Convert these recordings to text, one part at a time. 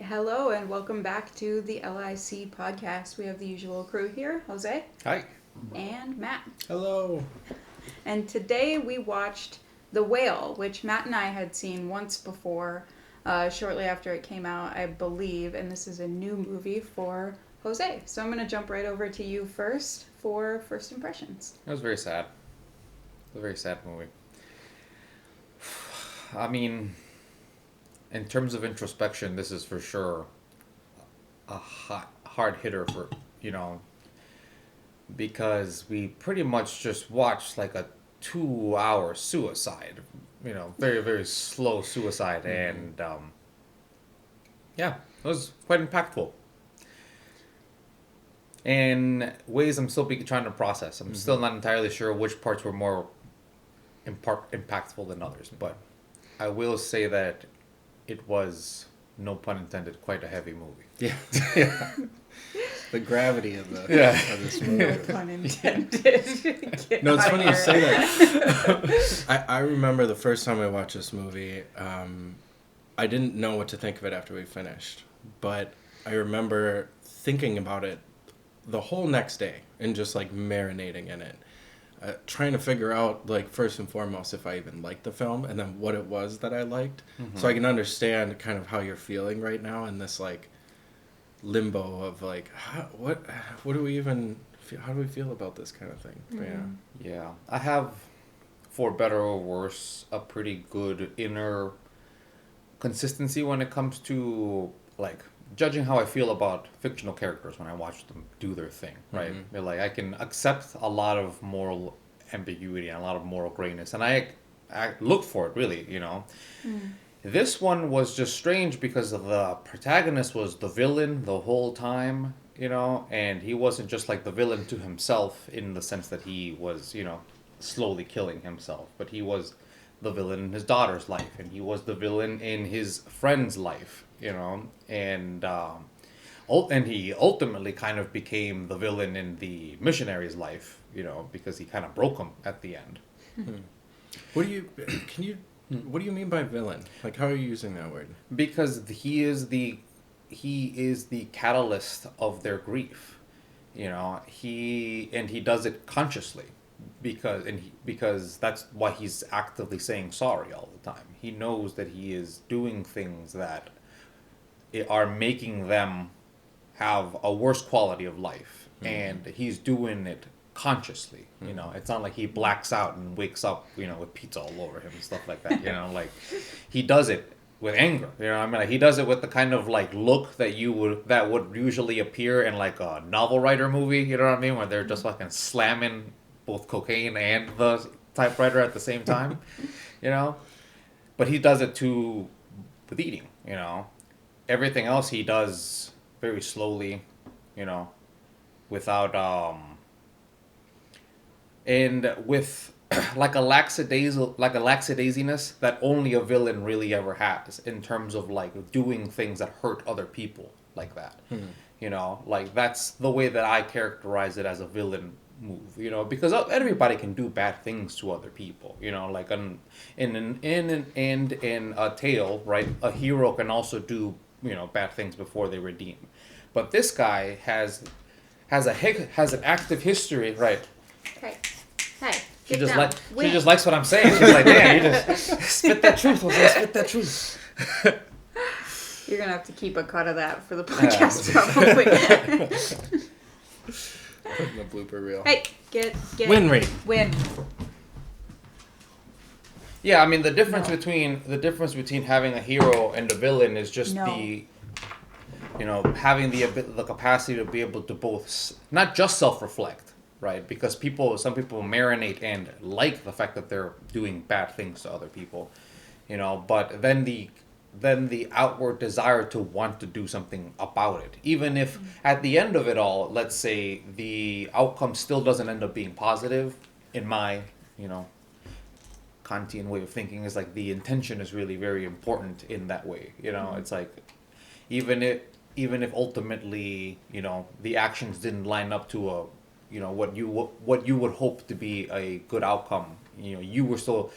Hello and welcome back to the LIC podcast. We have the usual crew here, Jose. Hi. And Matt. Hello. And today we watched The Whale, which Matt and I had seen once before, shortly after it came out, I believe. And this is a new movie for Jose. So I'm going to jump right over to you first for first impressions. It was very sad. It was a very sad movie. I mean, in terms of introspection, this is for sure a hard hitter for, because we pretty much just watched like a 2-hour suicide, very, very slow suicide. And, yeah, it was quite impactful. In ways I'm still trying to process. I'm still not entirely sure which parts were more impactful than others, but I will say that it was, no pun intended, quite a heavy movie. Yeah. The gravity of of this movie. No pun intended. No, it's funny you say that. I remember the first time I watched this movie, I didn't know what to think of it after we finished. But I remember thinking about it the whole next day and just like marinating in it. Trying to figure out, like, first and foremost, if I even liked the film, and then what it was that I liked, so I can understand kind of how you're feeling right now in this like limbo of like, what do we even feel, how do we feel about this kind of thing? Yeah. I have, for better or worse, a pretty good inner consistency when it comes to like judging how I feel about fictional characters when I watch them do their thing, right? Like, I can accept a lot of moral ambiguity and a lot of moral grayness, and I look for it, really, This one was just strange because the protagonist was the villain the whole time, and he wasn't just like the villain to himself in the sense that he was, slowly killing himself, but he was the villain in his daughter's life, and he was the villain in his friend's life, and he ultimately kind of became the villain in the missionary's life, because he kind of broke him at the end. What do you mean by villain? Like, how are you using that word? Because he is the catalyst of their grief, he does it consciously. Because that's why he's actively saying sorry all the time. He knows that he is doing things that are making them have a worse quality of life, and he's doing it consciously. It's not like he blacks out and wakes up, with pizza all over him and stuff like that. Like, he does it with anger. Like, he does it with the kind of like look that would usually appear in like a novel writer movie. Where they're just fucking slamming both cocaine and the typewriter at the same time, But he does it with eating, Everything else he does very slowly, without, and with like a lackadaisiness that only a villain really ever has in terms of like doing things that hurt other people like that. Like, that's the way that I characterize it as a villain move, because everybody can do bad things to other people, like in a tale, right? A hero can also do, bad things before they redeem. But this guy has an active history, right? Hey, She just likes what I'm saying. She's like, damn, you just spit that truth, Jose, spit that truth. You're going to have to keep a cut of that for the podcast, probably. Put in the blooper reel. Hey, get Win rate. Win. Yeah, I mean, the difference between having a hero and a villain is just having the capacity to be able to both not just self-reflect, right? Because some people marinate and like the fact that they're doing bad things to other people, but then the outward desire to want to do something about it. Even if at the end of it all, let's say the outcome still doesn't end up being positive, in my, Kantian way of thinking, is like the intention is really very important in that way. It's like, even if ultimately, the actions didn't line up to what you would hope to be a good outcome, you were still,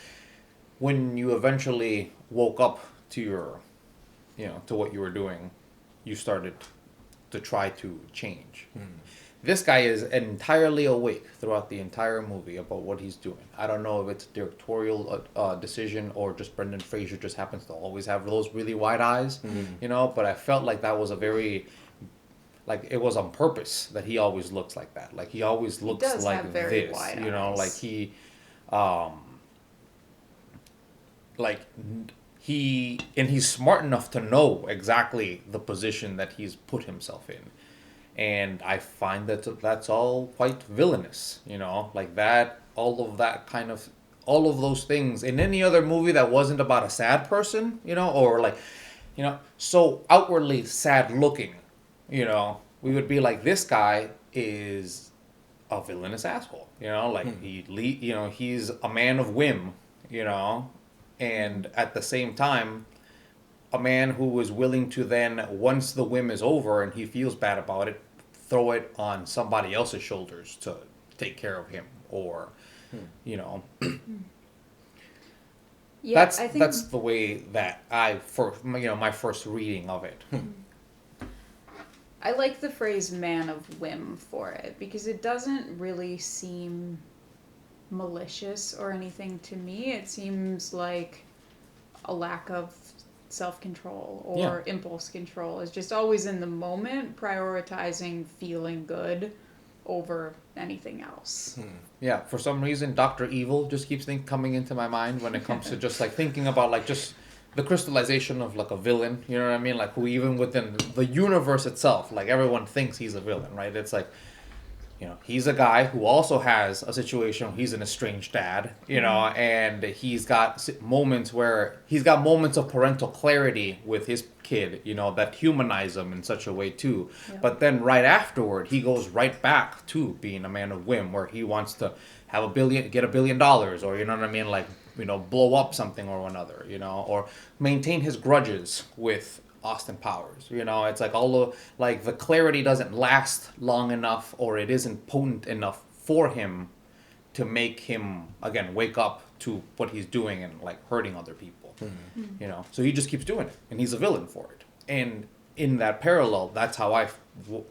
when you eventually woke up to your, to what you were doing, you started to try to change. This guy is entirely awake throughout the entire movie about what he's doing. I don't know if it's a directorial decision or just Brendan Fraser just happens to always have those really wide eyes, you know, but I felt like that was a very, like, it was on purpose that he always looks like that. Like, he always looks does like have very this, wide you know, eyes. like he's smart enough to know exactly the position that he's put himself in. And I find that that's all quite villainous, you know, like that, all of those things in any other movie that wasn't about a sad person, you know, or like, you know, so outwardly sad looking, you know, we would be like, this guy is a villainous asshole, you know, like he's a man of whim, you know, and at the same time, a man who is willing to then, once the whim is over and he feels bad about it, throw it on somebody else's shoulders to take care of him, or, you know. Yeah, that's the way that my first reading of it. I like the phrase "man of whim" for it because it doesn't really seem malicious or anything to me. It seems like a lack of self-control or impulse control, is just always in the moment, prioritizing feeling good over anything else. Yeah, for some reason, Dr. Evil just keeps coming into my mind when it comes to just like thinking about like just the crystallization of like a villain, you know what I mean? Like, who even within the universe itself, like everyone thinks he's a villain, right? It's like, you know, he's a guy who also has a situation where he's an estranged dad, you know, and he's got moments of parental clarity with his kid, you know, that humanize him in such a way too. Yep. But then right afterward, he goes right back to being a man of whim, where he wants to get $1 billion, or, you know what I mean? Like, you know, blow up something or another, you know, or maintain his grudges with Austin Powers, you know. It's like the clarity doesn't last long enough, or it isn't potent enough for him to make him again wake up to what he's doing and like hurting other people, you know. So he just keeps doing it, and he's a villain for it. And in that parallel, that's how I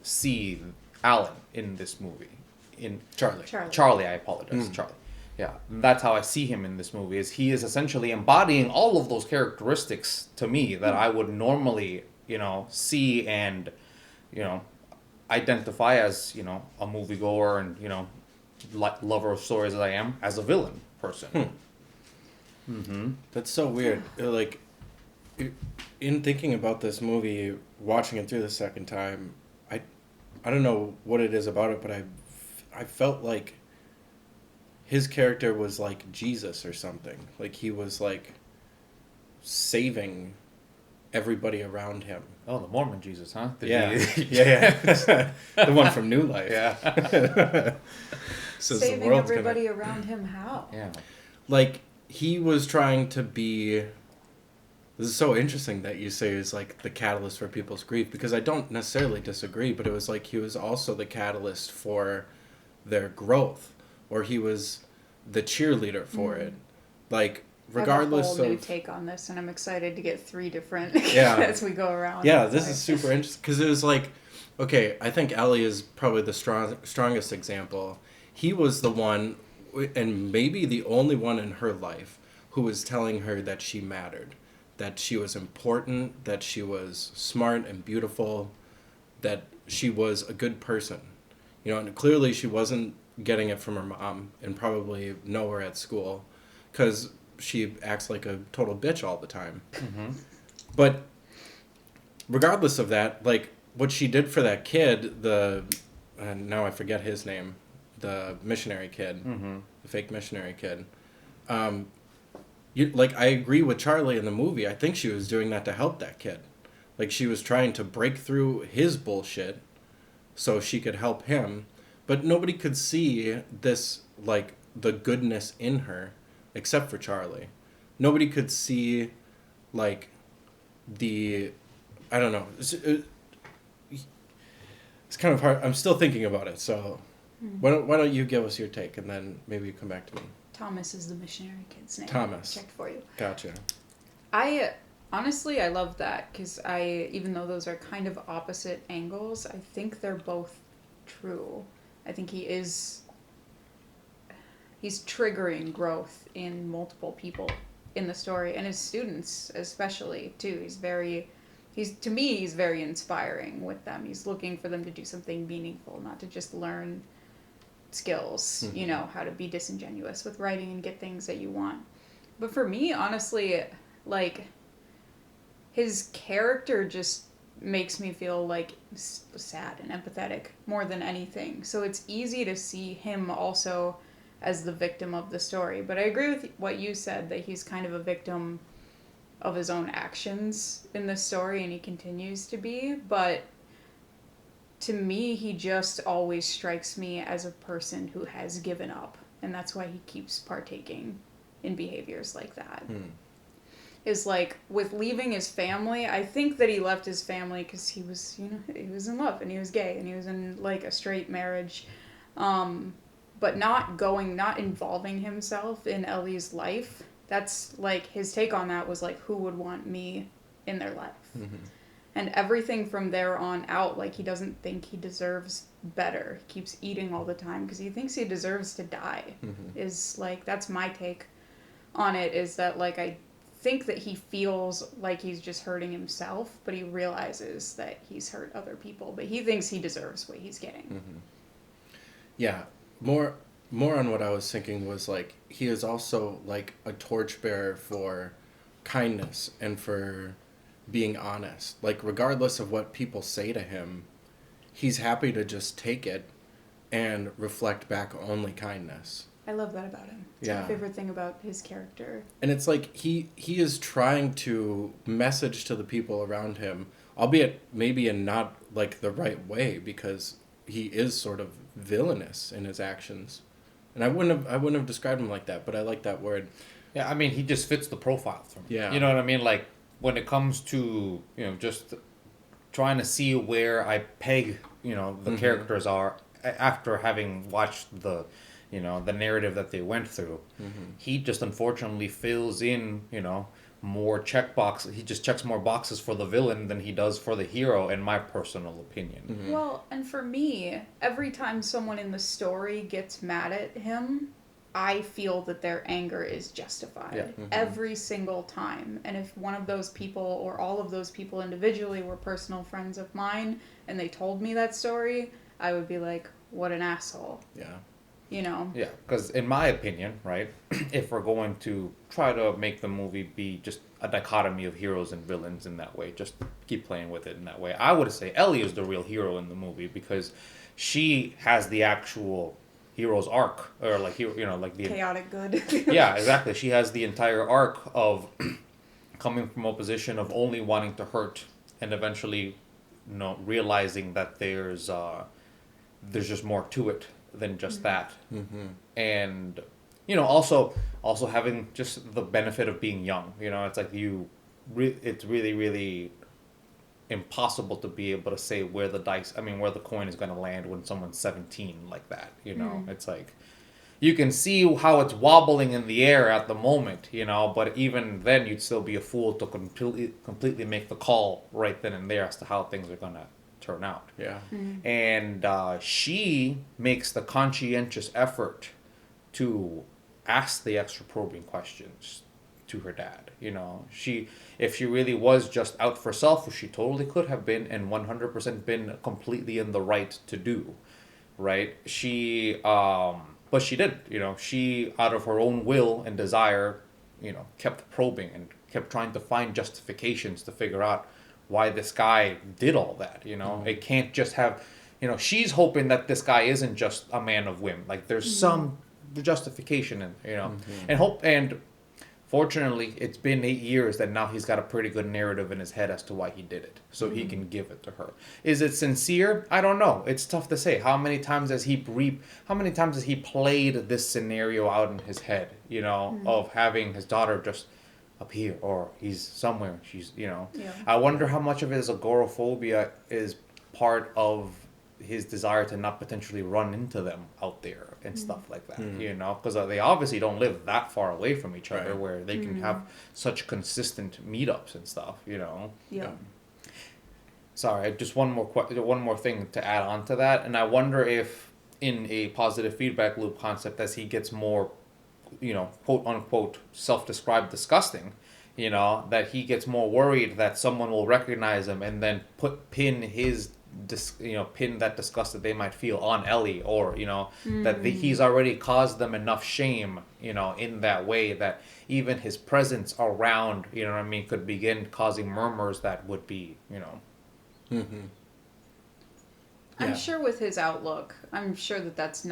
see Alan in this movie. In Charlie, I apologize, Charlie. Yeah, that's how I see him in this movie. Is he is essentially embodying all of those characteristics to me that I would normally, you know, see and, you know, identify as, you know, a moviegoer and, you know, lover of stories as I am, as a villain person. That's so weird. Like, in thinking about this movie, watching it through the second time, I don't know what it is about it, but I felt like his character was like Jesus or something. Like, he was like saving everybody around him. Oh, the Mormon Jesus, huh? Yeah. The one from New Life. Yeah. Says Saving the world's everybody around him, how? Yeah. Like, he was trying to be... This is so interesting that you say is like the catalyst for people's grief, because I don't necessarily disagree, but it was like he was also the catalyst for their growth, or he was the cheerleader for it. Like, regardless I have a whole new of... take on this, and I'm excited to get 3 different as we go around. Yeah, this is super interesting, because it was like, okay, I think Ellie is probably the strongest example. He was the one, and maybe the only one in her life, who was telling her that she mattered, that she was important, that she was smart and beautiful, that she was a good person. You know, and clearly she wasn't getting it from her mom, and probably nowhere at school, because she acts like a total bitch all the time. But regardless of that, like, what she did for that kid, now I forget his name, the missionary kid, the fake missionary kid. I agree with Charlie in the movie. I think she was doing that to help that kid. Like, she was trying to break through his bullshit so she could help him. But nobody could see this, like, the goodness in her, except for Charlie. Nobody could see, like, I don't know. It's kind of hard. I'm still thinking about it, so why don't you give us your take, and then maybe you come back to me. Thomas is the missionary kid's name. Thomas. Checked for you. Gotcha. I Honestly, I love that because even though those are kind of opposite angles, I think they're both true. I think he's triggering growth in multiple people in the story and his students especially too. To me he's very inspiring with them. He's looking for them to do something meaningful, not to just learn skills, how to be disingenuous with writing and get things that you want. But for me, honestly, like his character just makes me feel like sad and empathetic more than anything. So it's easy to see him also as the victim of the story. But I agree with what you said, that he's kind of a victim of his own actions in the story, and he continues to be. But to me, he just always strikes me as a person who has given up. And that's why he keeps partaking in behaviors like that. Is like with leaving his family. I think that he left his family because he was in love and he was gay and he was in like a straight marriage, but not involving himself in Ellie's life. That's like his take on that was like, who would want me in their life? And everything from there on out, like he doesn't think he deserves better. He keeps eating all the time because he thinks he deserves to die. Is like, that's my take on it, is that like I think that he feels like he's just hurting himself, but he realizes that he's hurt other people, but he thinks he deserves what he's getting. Yeah, more on what I was thinking was like he is also like a torchbearer for kindness and for being honest. Like regardless of what people say to him, he's happy to just take it and reflect back only kindness. I love that about him. It's my favorite thing about his character. And it's like he is trying to message to the people around him, albeit maybe in not like the right way, because he is sort of villainous in his actions. And I wouldn't have described him like that, but I like that word. Yeah, I mean, he just fits the profile for me. Yeah. You know what I mean? Like when it comes to, just trying to see where I peg, the characters are after having watched the narrative that they went through. He just unfortunately fills in, more checkboxes. He just checks more boxes for the villain than he does for the hero, in my personal opinion. Well, and for me, every time someone in the story gets mad at him, I feel that their anger is justified. Every single time. And if one of those people or all of those people individually were personal friends of mine and they told me that story, I would be like, what an asshole. Yeah. Yeah, because in my opinion, right, if we're going to try to make the movie be just a dichotomy of heroes and villains in that way, just keep playing with it in that way, I would say Ellie is the real hero in the movie because she has the actual hero's arc, or like like the chaotic good. Yeah, exactly. She has the entire arc of coming from a position of only wanting to hurt and eventually, realizing that there's just more to it than just that. And also having just the benefit of being young. It's like it's really, really impossible to be able to say where the coin is going to land when someone's 17 like that. It's like you can see how it's wobbling in the air at the moment, but even then you'd still be a fool to completely make the call right then and there as to how things are going to turn out. Yeah. And she makes the conscientious effort to ask the extra probing questions to her dad. If she really was just out for self, which she totally could have been and 100% been completely in the right to do, right? But she didn't. She, out of her own will and desire, kept probing and kept trying to find justifications to figure out why this guy did all that. It can't just have, she's hoping that this guy isn't just a man of whim. Like there's some justification in, and fortunately it's been 8 years that now he's got a pretty good narrative in his head as to why he did it. So he can give it to her. Is it sincere? I don't know. It's tough to say. How many times has he played this scenario out in his head, of having his daughter just up here, or he's somewhere, she's, I wonder how much of his agoraphobia is part of his desire to not potentially run into them out there and stuff like that, Mm. you know, because they obviously don't live that far away from each other Right. where they can have such consistent meetups and stuff, you know. Yeah. Sorry, just one more thing to add on to that, and I wonder if in a positive feedback loop concept, as he gets more, you know, quote unquote self-described disgusting, you know, that he gets more worried that someone will recognize him and then pin that disgust that they might feel on Ellie, or you know that he's already caused them enough shame, you know, in that way that even his presence around, you know what I mean, could begin causing murmurs that would be, you know. Mm-hmm. I'm Yeah. sure with his outlook, I'm sure that that's,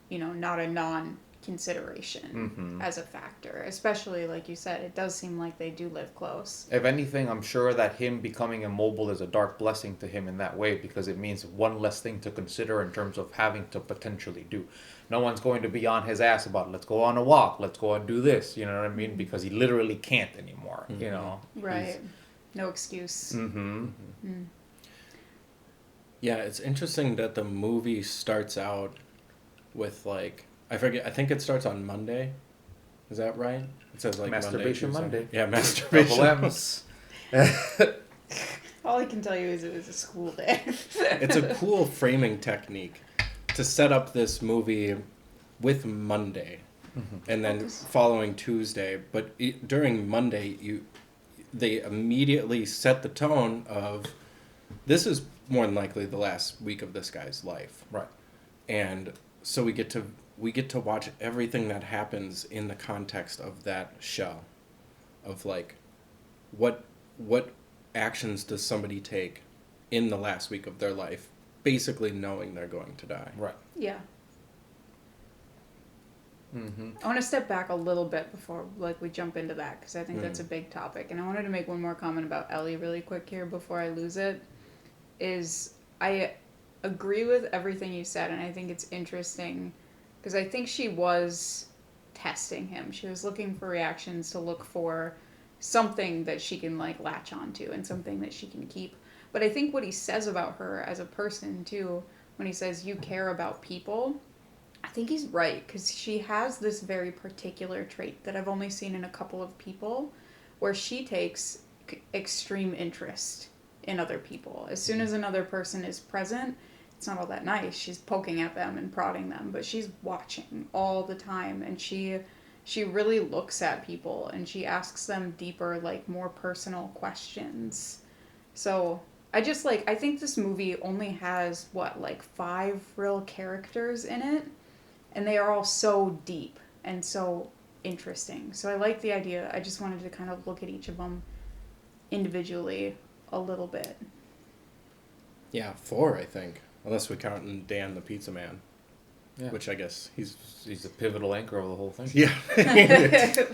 you know, not a non-consideration as a factor. Especially, like you said, it does seem like they do live close. If anything, I'm sure that him becoming immobile is a dark blessing to him in that way, because it means one less thing to consider in terms of having to potentially do. No one's going to be on his ass about, let's go on a walk, let's go and do this, you know what I mean? Because he literally can't anymore, you know? Right. No excuse. Mm-hmm. Yeah, it's interesting that the movie starts out with like, I think it starts on Monday. Is that right? It says like Masturbation Monday. Monday. Yeah, masturbation. Double M's. All I can tell you is it was a school day. It's a cool framing technique to set up this movie with Monday, and then following Tuesday. But during Monday, they immediately set the tone of this is more than likely the last week of this guy's life, Right. and so we get to watch everything that happens in the context of that show, of like what actions does somebody take in the last week of their life, basically knowing they're going to die. Right. Yeah. Mm-hmm. I want to step back a little bit before we jump into that, because I think that's a big topic. And I wanted to make one more comment about Ellie really quick here before I lose it. Is I agree with everything you said, and I think it's interesting because I think she was testing him. She was looking for reactions to look for something that she can latch onto and something that she can keep. But I think what he says about her as a person too, when he says you care about people, I think he's right, because she has this very particular trait that I've only seen in a couple of people, where she takes extreme interest in other people. As soon as another person is present, it's not all that nice. She's poking at them and prodding them, but she's watching all the time, and she really looks at people, and she asks them deeper, more personal questions. So I think this movie only has 5 real characters in it, and they are all so deep and so interesting. So I like the idea. I just wanted to kind of look at each of them individually a little bit. Yeah, 4, I think. Unless we count in Dan the Pizza Man. Yeah. Which I guess he's the pivotal anchor of the whole thing. Yeah.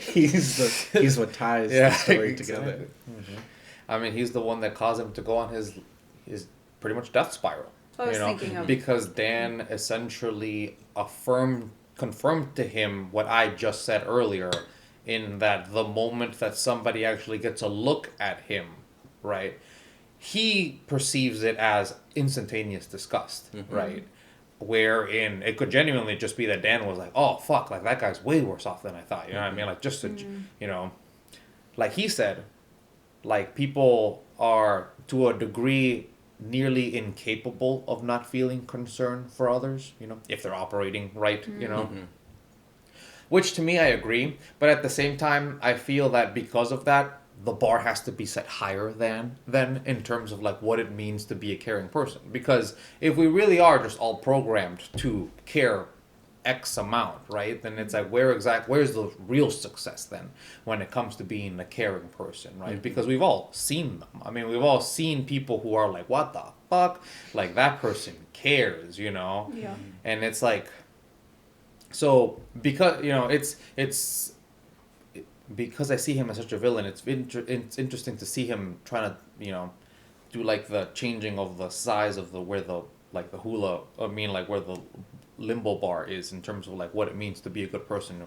he's what ties the story together. Mm-hmm. I mean, he's the one that caused him to go on his pretty much death spiral. I was thinking of, because Dan essentially confirmed to him what I just said earlier, in that the moment that somebody actually gets a look at him, right, he perceives it as instantaneous disgust, right? Wherein it could genuinely just be that Dan was like, oh, fuck, that guy's way worse off than I thought, you know what I mean? Just to, you know, like he said, people are, to a degree, nearly incapable of not feeling concern for others, you know, if they're operating right, you know. Which, to me, I agree. But at the same time, I feel that because of that, the bar has to be set higher than in terms of what it means to be a caring person. Because if we really are just all programmed to care X amount, right, then it's where's the real success then when it comes to being a caring person, right? Because we've all seen them. I mean, we've all seen people who are what the fuck, that person cares, you know. Yeah. And it's so because, you know, it's because I see him as such a villain, it's interesting to see him trying to, you know, do the changing of the size of where the hula, where the limbo bar is, in terms of what it means to be a good person,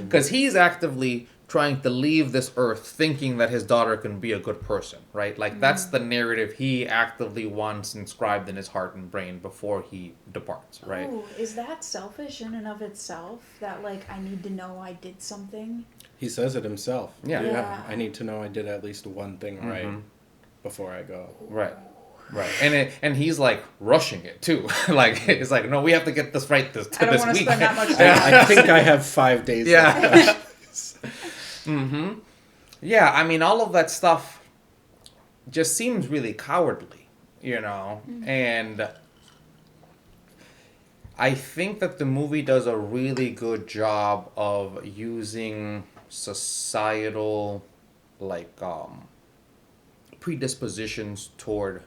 because he's actively trying to leave this earth thinking that his daughter can be a good person, right? Like that's the narrative he actively wants inscribed in his heart and brain before he departs, right? Oh, is that selfish in and of itself? That like I need to know I did something? He says it himself. Yeah. I need to know I did at least one thing right before I go. Right. Right. And he's like rushing it too. Like it's like, no, we have to get this right this I don't this want to week. spend that much time. I think I have 5 days left. Yeah, I mean all of that stuff just seems really cowardly, you know? And I think that the movie does a really good job of using societal like predispositions toward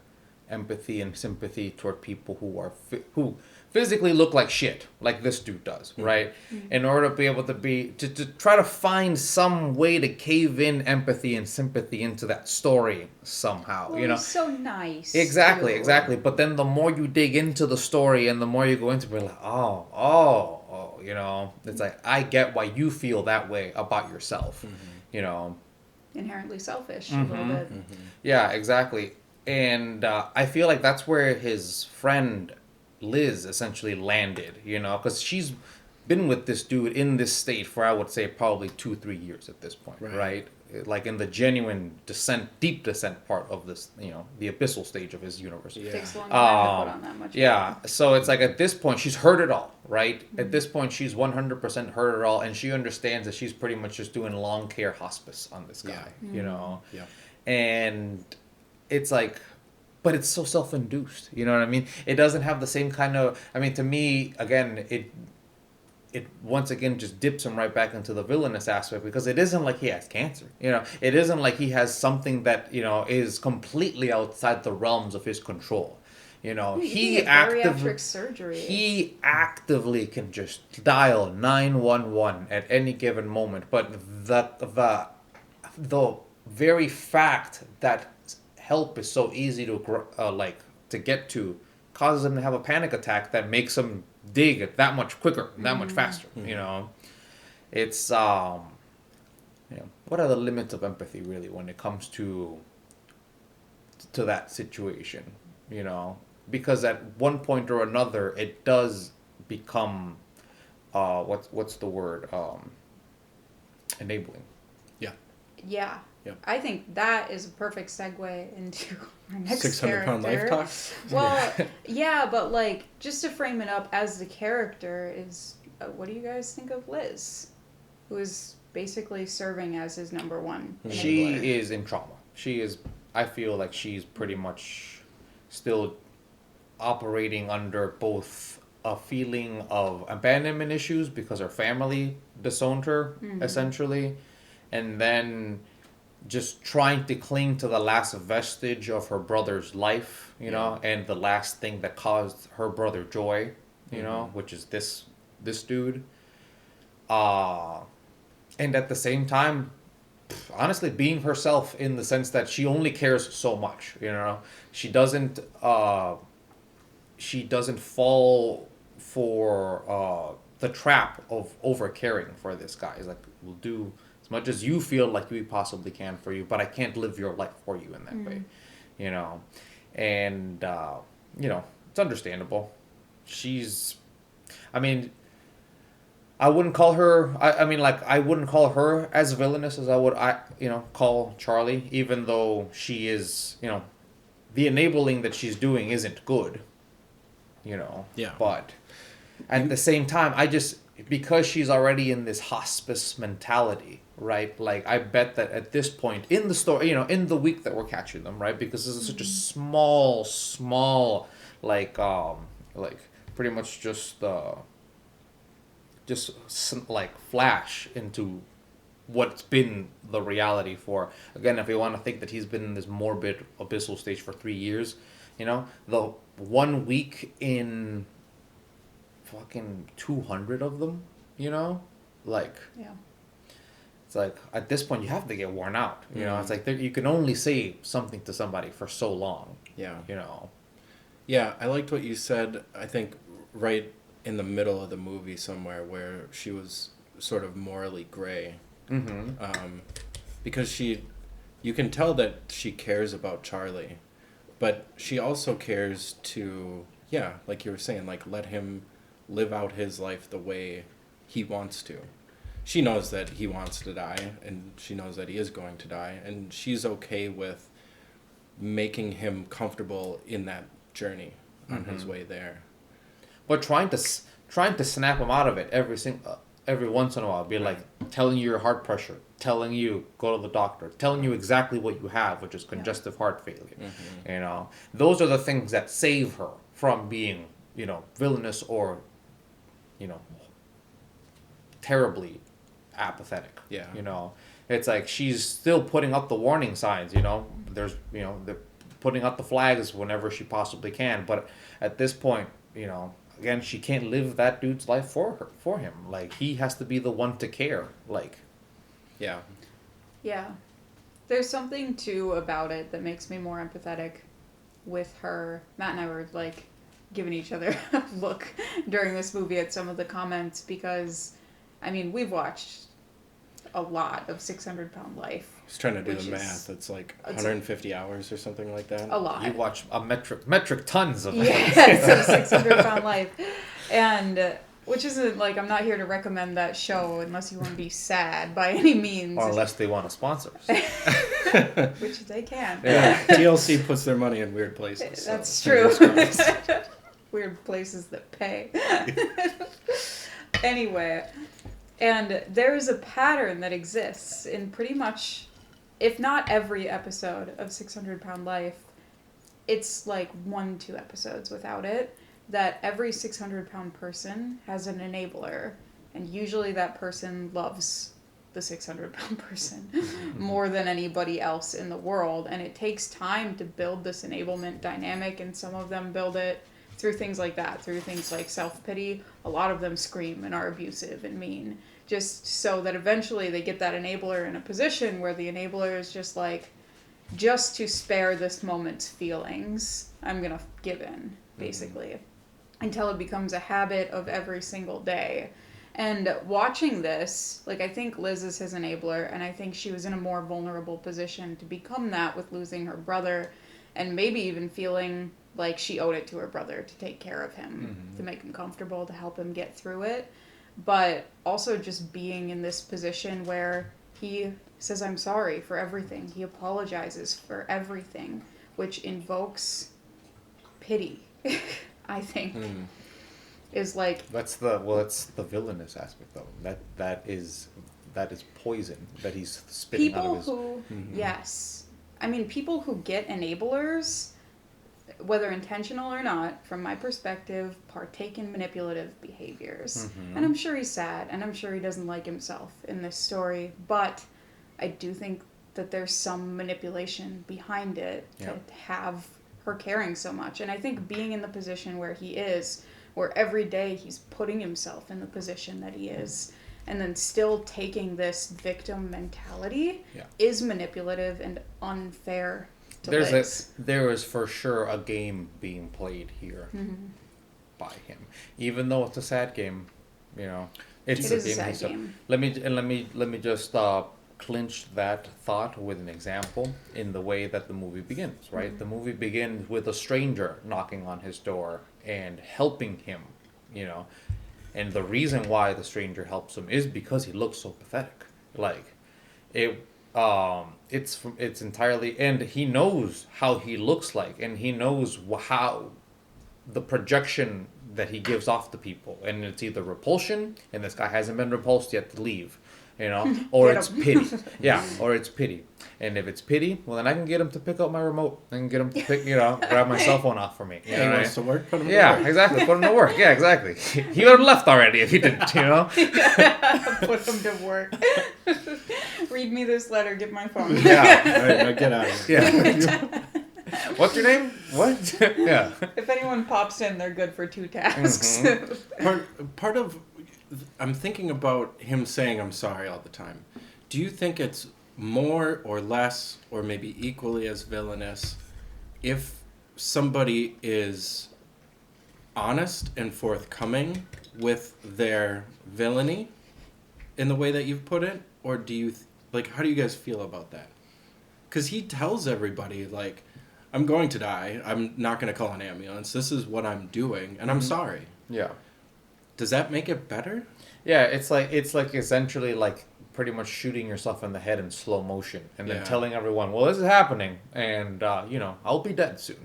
empathy and sympathy toward people who are who physically look like shit, like this dude does, right? In order to be able to try to find some way to cave in empathy and sympathy into that story somehow, Well, you know? he's so nice. Exactly, too. exactly. But then the more you dig into the story and the more you go into it, you're like, oh, you know, it's like, I get why you feel that way about yourself, you know? Inherently selfish a little bit. Yeah, exactly. And I feel like that's where his friend Liz essentially landed, you know, because she's been with this dude in this state for, I would say, probably 2-3 years at this point, right? Like in the genuine deep descent part of this, you know, the abyssal stage of his universe. It takes a long time to put on that much. Yeah, so it's like at this point, she's heard it all, right? At this point, she's 100% heard it all, and she understands that she's pretty much just doing long care hospice on this guy, you know? Yeah. And it's like, but it's so self-induced, you know what I mean? It doesn't have the same kind of, I mean, to me, again, it once again just dips him right back into the villainous aspect because it isn't like he has cancer, you know? It isn't like he has something that, you know, is completely outside the realms of his control. You know, he actively can just dial 911 at any given moment, but the very fact that help is so easy to to get to causes him to have a panic attack that makes him dig it that much quicker, that much faster. You know, it's you know, what are the limits of empathy really when it comes to that situation? You know, because at one point or another it does become what's the word, enabling. Yeah. Yep. I think that is a perfect segue into our next 600-pound life character. talks? Well, yeah, but like just to frame it up as the character is, what do you guys think of Liz, who is basically serving as his number one enabler? She is in trauma. She is. I feel like she's pretty much still operating under both a feeling of abandonment issues because her family disowned her, essentially, and then just trying to cling to the last vestige of her brother's life, you know, and the last thing that caused her brother joy, you know, which is this dude. And at the same time, honestly, being herself in the sense that she only cares so much, you know. She doesn't fall for the trap of over caring for this guy. He's like, we'll do as much as you feel like we possibly can for you, but I can't live your life for you in that way, you know. And you know, it's understandable. I mean, I wouldn't call her. I mean, like, I wouldn't call her as villainous as I would, call Charlie. Even though she is, you know, the enabling that she's doing isn't good. You know. Yeah. But at the same time, because she's already in this hospice mentality, right? Like, I bet that at this point in the story, you know, in the week that we're catching them, right? Because this is such a small, like pretty much just like flash into what's been the reality for, again, if you want to think that he's been in this morbid abyssal stage for 3 years, you know, the 1 week in fucking 200 of them, you know, like, yeah, it's like at this point you have to get worn out, you know. It's like you can only say something to somebody for so long, Yeah. you know. Yeah, I liked what you said, I think, right in the middle of the movie somewhere where she was sort of morally gray. Because you can tell that she cares about Charlie, but she also cares to, yeah, like you were saying, like let him live out his life the way he wants to. She knows that he wants to die, and she knows that he is going to die, and she's okay with making him comfortable in that journey on his way there. But trying to snap him out of it every once in a while, be like telling you your heart pressure, telling you go to the doctor, telling you exactly what you have, which is congestive heart failure. You know, those are the things that save her from being, you know, villainous or, you know, terribly apathetic. Yeah. You know, it's like she's still putting up the warning signs. You know, there's, you know, they're putting up the flags whenever she possibly can, but at this point, you know, again, she can't live that dude's life for him. Like, he has to be the one to care. Like, Yeah. Yeah. There's something, too, about it that makes me more empathetic with her. Matt and I were, like, giving each other a look during this movie at some of the comments because, I mean, we've watched a lot of 600 Pound Life. I was trying to do the math. It's like 150 hours or something like that. A lot. you watch a metric tons of it. Yes, 600 Pound Life. And, which isn't, like, I'm not here to recommend that show unless you want to be sad by any means. Or unless they want to sponsor us. Which they can. Yeah, TLC puts their money in weird places. That's so. true. Weird places that pay. Anyway, and there's a pattern that exists in pretty much, if not every episode of 600 Pound Life, it's like 1-2 episodes without it, that every 600 pound person has an enabler, and usually that person loves the 600 pound person more than anybody else in the world, and it takes time to build this enablement dynamic, and some of them build it through things like that, through things like self-pity. A lot of them scream and are abusive and mean, just so that eventually they get that enabler in a position where the enabler is just like, just to spare this moment's feelings, I'm gonna give in, basically, until it becomes a habit of every single day. And watching this, like, I think Liz is his enabler, and I think she was in a more vulnerable position to become that with losing her brother, and maybe even feeling like she owed it to her brother to take care of him, to make him comfortable, to help him get through it. But also just being in this position where he says, I'm sorry for everything. He apologizes for everything, which invokes pity, I think. Is like... That's the villainous aspect, though. That is poison that he's spitting out of his... People who, yes. I mean, people who get enablers, whether intentional or not, from my perspective, partake in manipulative behaviors. And I'm sure he's sad, and I'm sure he doesn't like himself in this story, but I do think that there's some manipulation behind it to have her caring so much. And I think being in the position where he is, where every day he's putting himself in the position that he is, and then still taking this victim mentality is manipulative and unfair to Liz. There is for sure a game being played here by him, even though it's a sad game. You know, it is a sad game. Let me just clinch that thought with an example in the way that the movie begins. Right, the movie begins with a stranger knocking on his door and helping him. You know, and the reason why the stranger helps him is because he looks so pathetic. Like, it's entirely, and he knows how he looks like, and he knows how the projection that he gives off to people, and it's either repulsion, and this guy hasn't been repulsed yet to leave, you know, or it's pity. Or it's pity. And if it's pity, well, then I can get him to pick up my remote and get him to pick, you know, grab my cell phone off for me. He wants to work, put him to work. Yeah, exactly. Put him to work. Yeah, exactly. He would have left already if he didn't, you know? Put him to work. Read me this letter, get my phone. Yeah. All right, now get out of here. Yeah. What's your name? What? Yeah. If anyone pops in, they're good for 2 tasks. Part of, I'm thinking about him saying I'm sorry all the time. Do you think it's more or less, or maybe equally as villainous, if somebody is honest and forthcoming with their villainy in the way that you've put it, Or do you, how do you guys feel about that? Because he tells everybody, like, I'm going to die. I'm not going to call an ambulance. This is what I'm doing, and I'm sorry. Yeah. Does that make it better? Yeah, it's like essentially like pretty much shooting yourself in the head in slow motion and then telling everyone, well, this is happening, and I'll be dead soon.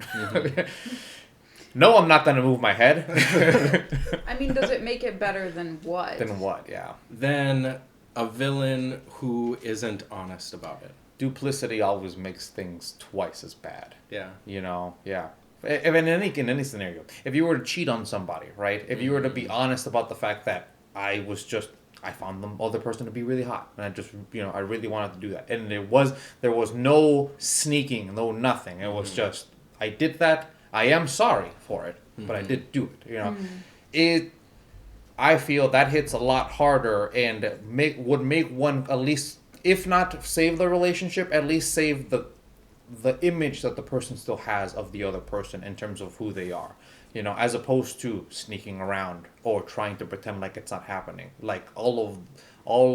No, I'm not going to move my head. I mean, does it make it better than what? Than what, yeah. Than a villain who isn't honest about it. Duplicity always makes things twice as bad. Yeah. Yeah. If in any scenario, if you were to cheat on somebody, right? If you were to be honest about the fact that I found the other person to be really hot, and I just, I really wanted to do that, and there was no sneaking, no nothing. It was just, I did that. I am sorry for it, but I did do it. I feel that hits a lot harder and would make one, at least, if not save the relationship, at least save the image that the person still has of the other person in terms of who they are, as opposed to sneaking around or trying to pretend like it's not happening. Like all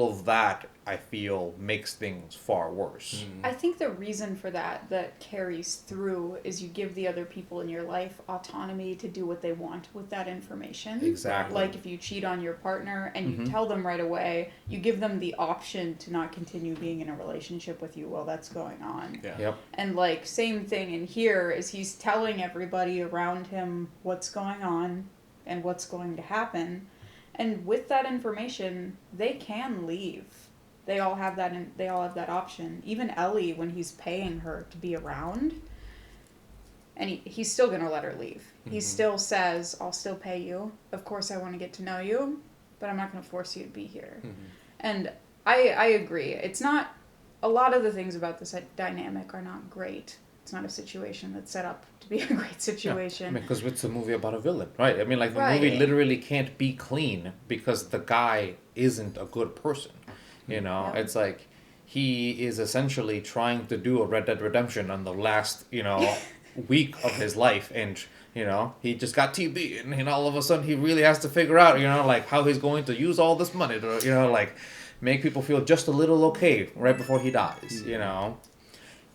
of that, I feel, makes things far worse. I think the reason for that carries through is you give the other people in your life autonomy to do what they want with that information. Exactly. Like if you cheat on your partner and you tell them right away, you give them the option to not continue being in a relationship with you while that's going on. Yeah. Yep. And like same thing in here is he's telling everybody around him what's going on and what's going to happen. And with that information, they can leave. They all have that option. Even Ellie, when he's paying her to be around, and he's still going to let her leave. He still says, I'll still pay you. Of course I want to get to know you, but I'm not going to force you to be here. And I agree. It's not, a lot of the things about this dynamic are not great. It's not a situation that's set up to be a great situation. Yeah. Because it's a movie about a villain, right? I mean, like, the movie literally can't be clean because the guy isn't a good person. It's like he is essentially trying to do a Red Dead Redemption on the last, week of his life, and he just got TB, and all of a sudden he really has to figure out, like how he's going to use all this money to, like, make people feel just a little okay right before he dies.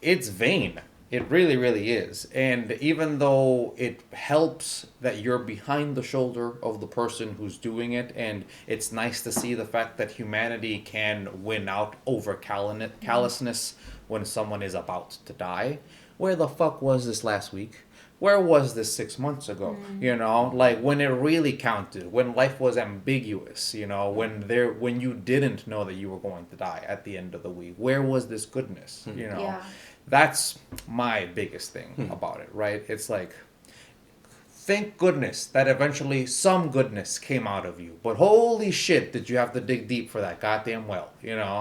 It's vain. It really, really is. And even though it helps that you're behind the shoulder of the person who's doing it, and it's nice to see the fact that humanity can win out over callousness when someone is about to die. Where the fuck was this last week? Where was this 6 months ago? Like when it really counted, when life was ambiguous, when you didn't know that you were going to die at the end of the week. Where was this goodness? Yeah. That's my biggest thing about it, right? It's like, thank goodness that eventually some goodness came out of you. But holy shit, did you have to dig deep for that goddamn well,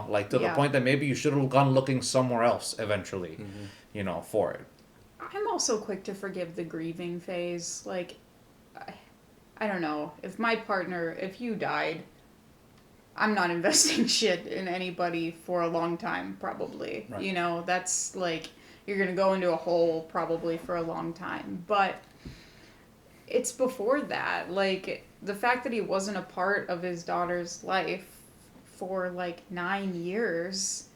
Like to the point that maybe you should have gone looking somewhere else eventually, for it. I'm also quick to forgive the grieving phase. Like, I don't know. If you died, I'm not investing shit in anybody for a long time, probably. Right. That's like, you're going to go into a hole probably for a long time. But it's before that. Like, the fact that he wasn't a part of his daughter's life for like 9 years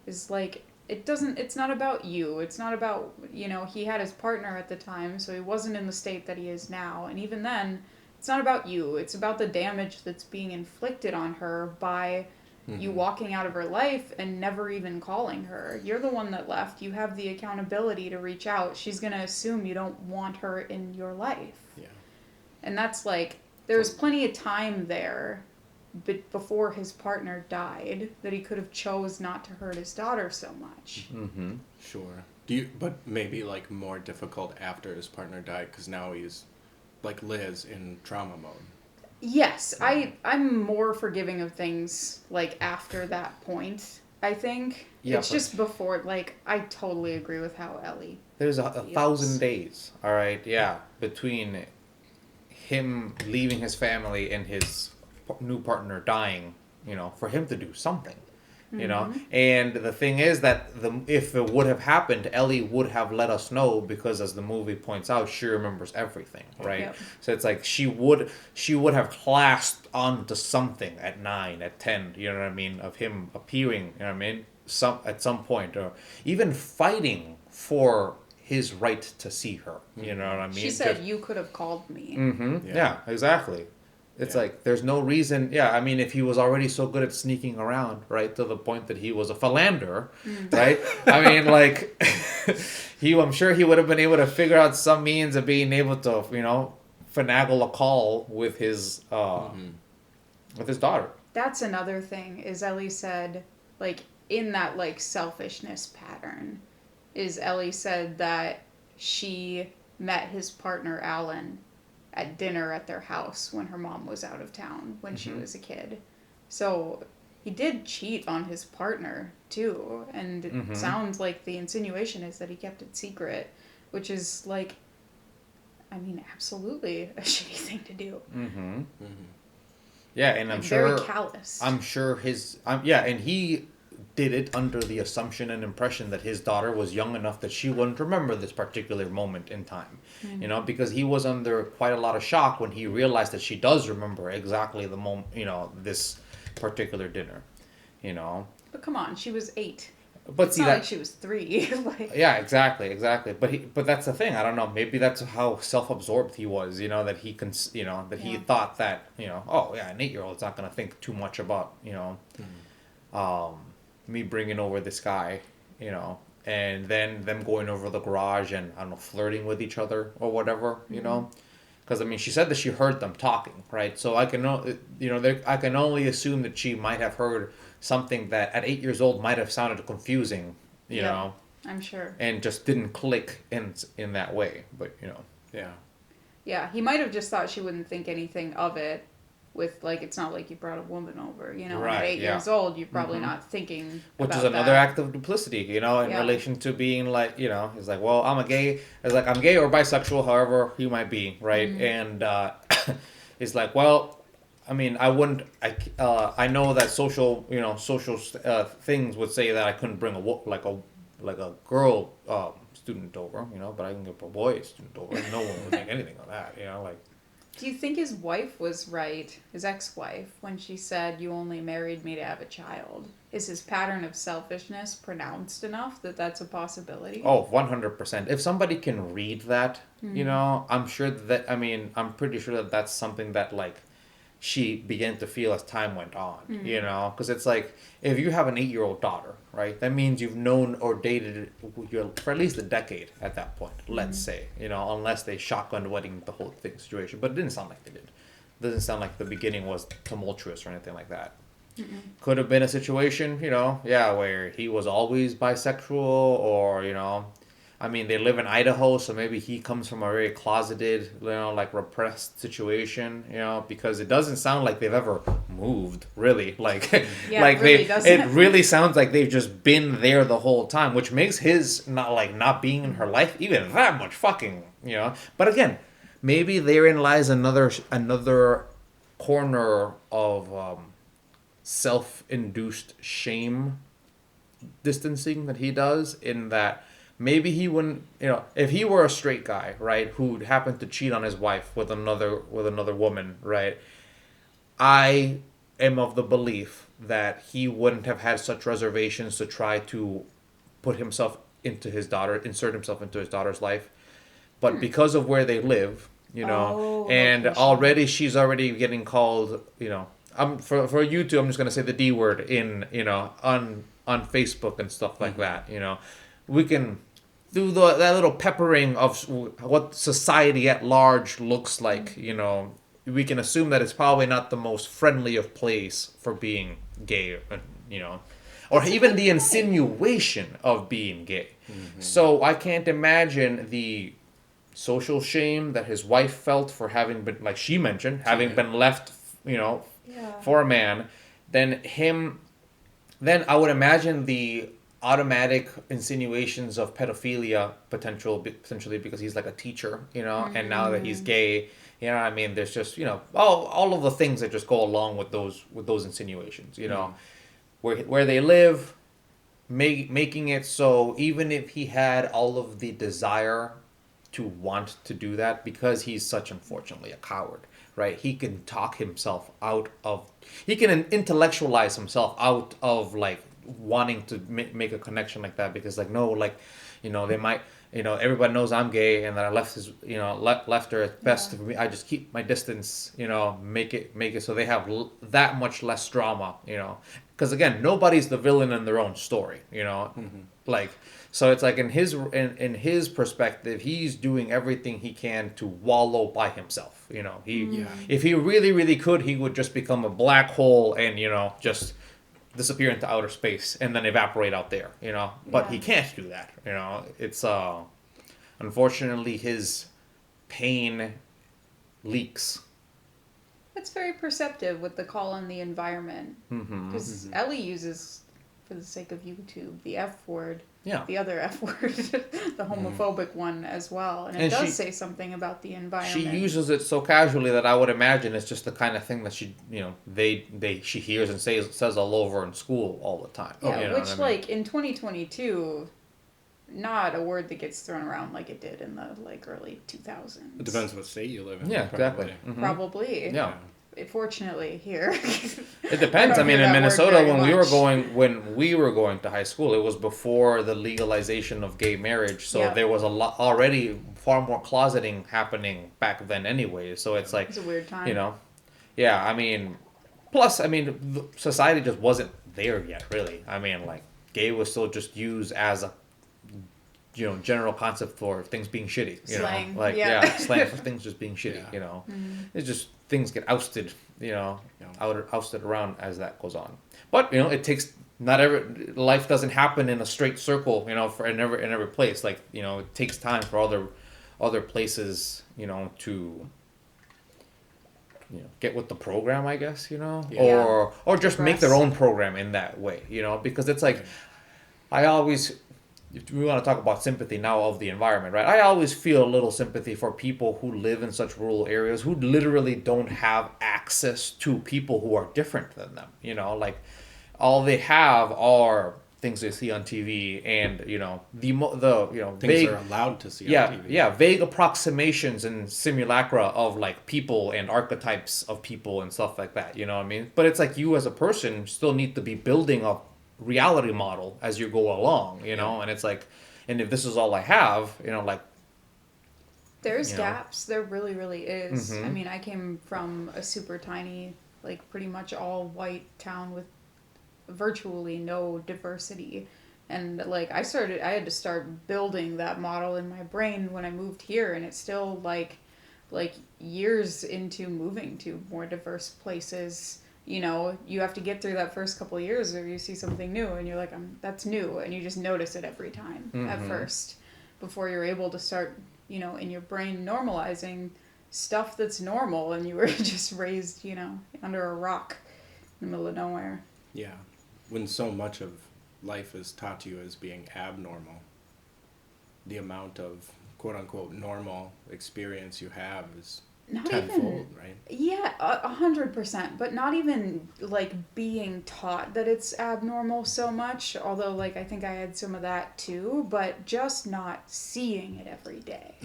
is like, it's not about you. It's not about, he had his partner at the time, so he wasn't in the state that he is now. And even then, it's not about you. It's about the damage that's being inflicted on her by you walking out of her life and never even calling her. You're the one that left. You have the accountability to reach out. She's going to assume you don't want her in your life. Yeah. And that's like, there was plenty of time there before his partner died that he could have chose not to hurt his daughter so much. Sure. But maybe like more difficult after his partner died because now he's like Liz in trauma mode. Yes, I'm more forgiving of things like after that point, I think. Yeah, it's just before, like, I totally agree with how Ellie There's a 1,000 days, all right, between him leaving his family and his new partner dying, for him to do something. you know. And the thing is that if it would have happened, Ellie would have let us know, because as the movie points out, she remembers everything, right? Yep. So it's like she would have clasped onto something at 9, at 10, you know what I mean, of him appearing, you know what I mean, at some point, or even fighting for his right to see her, you know what I mean? She said, "You could have called me." Yeah, exactly. It's like, there's no reason. Yeah, I mean, if he was already so good at sneaking around, right, to the point that he was a philanderer, right? I mean, like, I'm sure he would have been able to figure out some means of being able to, you know, finagle a call with his daughter. That's another thing, is Ellie said, like, in that, like, selfishness pattern, is Ellie said that she met his partner, Alan, at dinner at their house when her mom was out of town when she was a kid. So he did cheat on his partner, too. And it sounds like the insinuation is that he kept it secret, which is, like, I mean, absolutely a shitty thing to do. Yeah, and I'm Like, sure... very callous. I'm sure and he did it under the assumption and impression that his daughter was young enough that she wouldn't remember this particular moment in time. You know, because he was under quite a lot of shock when he realized that she does remember exactly the moment, you know, this particular dinner, you know. But come on, she was 8. But It's see not that... like she was 3. Like, Yeah, exactly. But that's the thing. I don't know. Maybe that's how self-absorbed he was. You know, that he he thought that, you know, oh yeah, an 8-year-old's not gonna think too much about, you know, me bringing over this guy, you know, and then them going over the garage and, I don't know, flirting with each other or whatever, you know. Because I mean, she said that she heard them talking, right? So I can I can only assume that she might have heard something that at 8 years old might have sounded confusing, you know, I'm sure. and just didn't click in that way. But you know, Yeah, he might have just thought she wouldn't think anything of it. With, like, it's not like you brought a woman over, you know. Right, at 8 years old, you're probably not thinking which about is another that. act of duplicity, you know, in relation to being like, you know, it's like, well, I'm gay or bisexual, however he might be, right? And it's like, well, I mean, I know that social things would say that I couldn't bring a girl student over, you know, but I can get a boy student over. No one would think anything of that, you know, like. Do you think his wife was right, his ex-wife, when she said, "You only married me to have a child"? Is his pattern of selfishness pronounced enough that that's a possibility? Oh, 100%. If somebody can read that, you know, I'm pretty sure that that's something that, like, she began to feel as time went on, you know? Because it's like, if you have an 8-year-old daughter, right, that means you've known or dated for at least a decade at that point, let's say, you know, unless they shotgun wedding the whole thing situation. But it didn't sound like they did. It doesn't sound like the beginning was tumultuous or anything like that. Could have been a situation, you know, where he was always bisexual, or, you know, I mean, they live in Idaho, so maybe he comes from a very closeted, you know, like, repressed situation, you know, because it doesn't sound like they've ever moved, really. Like, It really doesn't. it really sounds like they've just been there the whole time, which makes his not being in her life even that much fucking, you know. But again, maybe therein lies another corner of self-induced shame distancing that he does, in that maybe he wouldn't, you know, if he were a straight guy, right, who happened to cheat on his wife with another woman, right, I am of the belief that he wouldn't have had such reservations to try to insert himself into his daughter's life. But because of where they live, you know, already she's already getting called, you know, for you two, I'm just gonna say the D word in, you know, on Facebook and stuff like that, you know. We can do that little peppering of what society at large looks like, you know. We can assume that it's probably not the most friendly of place for being gay, you know, or even the insinuation of being gay. So I can't imagine the social shame that his wife felt for having been, like she mentioned, having been left, you know, for a man. Then I would imagine the automatic insinuations of pedophilia potentially because he's like a teacher, you know, and now that he's gay, you know what I mean, there's just, you know, all of the things that just go along with those insinuations, you know. where they live, making it so even if he had all of the desire to want to do that, because he's such unfortunately a coward, right? He can talk himself out of, he can intellectualize himself out of like wanting to make a connection like that, because like no, like, you know, they might, you know, everybody knows I'm gay and that I left his, you know, left her. It's best for me. I just keep my distance, you know, make it so they have that much less drama, you know, because again, nobody's the villain in their own story, you know, like, so it's like in his perspective, he's doing everything he can to wallow by himself, you know. If he really could, he would just become a black hole and, you know, just disappear into outer space and then evaporate out there, you know. But he can't do that, you know. It's unfortunately his pain leaks. It's very perceptive with the call on the environment, because Ellie uses, for the sake of YouTube, the F word, the other F word, the homophobic one as well, and it does say something about the environment. She uses it so casually that I would imagine it's just the kind of thing that she, you know, she hears and says all over in school all the time. Yeah, you know which what I mean? like in 2022, not a word that gets thrown around like it did in the like early 2000s. It depends what state you live in. Yeah, probably. exactly. Probably. Yeah. Fortunately, here. It depends. I mean, in Minnesota, when we were going to high school, it was before the legalization of gay marriage, so there was already far more closeting happening back then, anyway. So it's like, it's a weird time, you know. Yeah, I mean, plus, I mean, society just wasn't there yet, really. I mean, like, gay was still just used as a, you know, general concept for things being shitty. You slang. know, like slang for things just being shitty. You know, it's just things get ousted. You know, ousted around as that goes on. But you know, it takes life doesn't happen in a straight circle. You know, for in every place. Like, you know, it takes time for other places. You know, to, you know, get with the program, I guess. You know, or just make their own program in that way. You know, because it's like, I always. If we want to talk about sympathy now of the environment, right? I always feel a little sympathy for people who live in such rural areas who literally don't have access to people who are different than them. You know, like, all they have are things they see on TV, and you know the you know things vague, they're allowed to see on TV. Yeah, vague approximations and simulacra of like people and archetypes of people and stuff like that. You know what I mean? But it's like you as a person still need to be building a reality model as you go along, you know. And it's like, and if this is all I have, you know, like, there's gaps. There really is. I mean, I came from a super tiny, like, pretty much all white town with virtually no diversity, and like I had to start building that model in my brain when I moved here, and it's still like years into moving to more diverse places. You know, you have to get through that first couple of years where you see something new and you're like, that's new, and you just notice it every time at first, before you're able to start, you know, in your brain normalizing stuff that's normal, and you were just raised, you know, under a rock in the middle of nowhere. Yeah, when so much of life is taught to you as being abnormal, the amount of quote-unquote normal experience you have is Not tenfold, even, right? Yeah, 100%, but not even like being taught that it's abnormal so much, although like I think I had some of that too, but just not seeing it every day.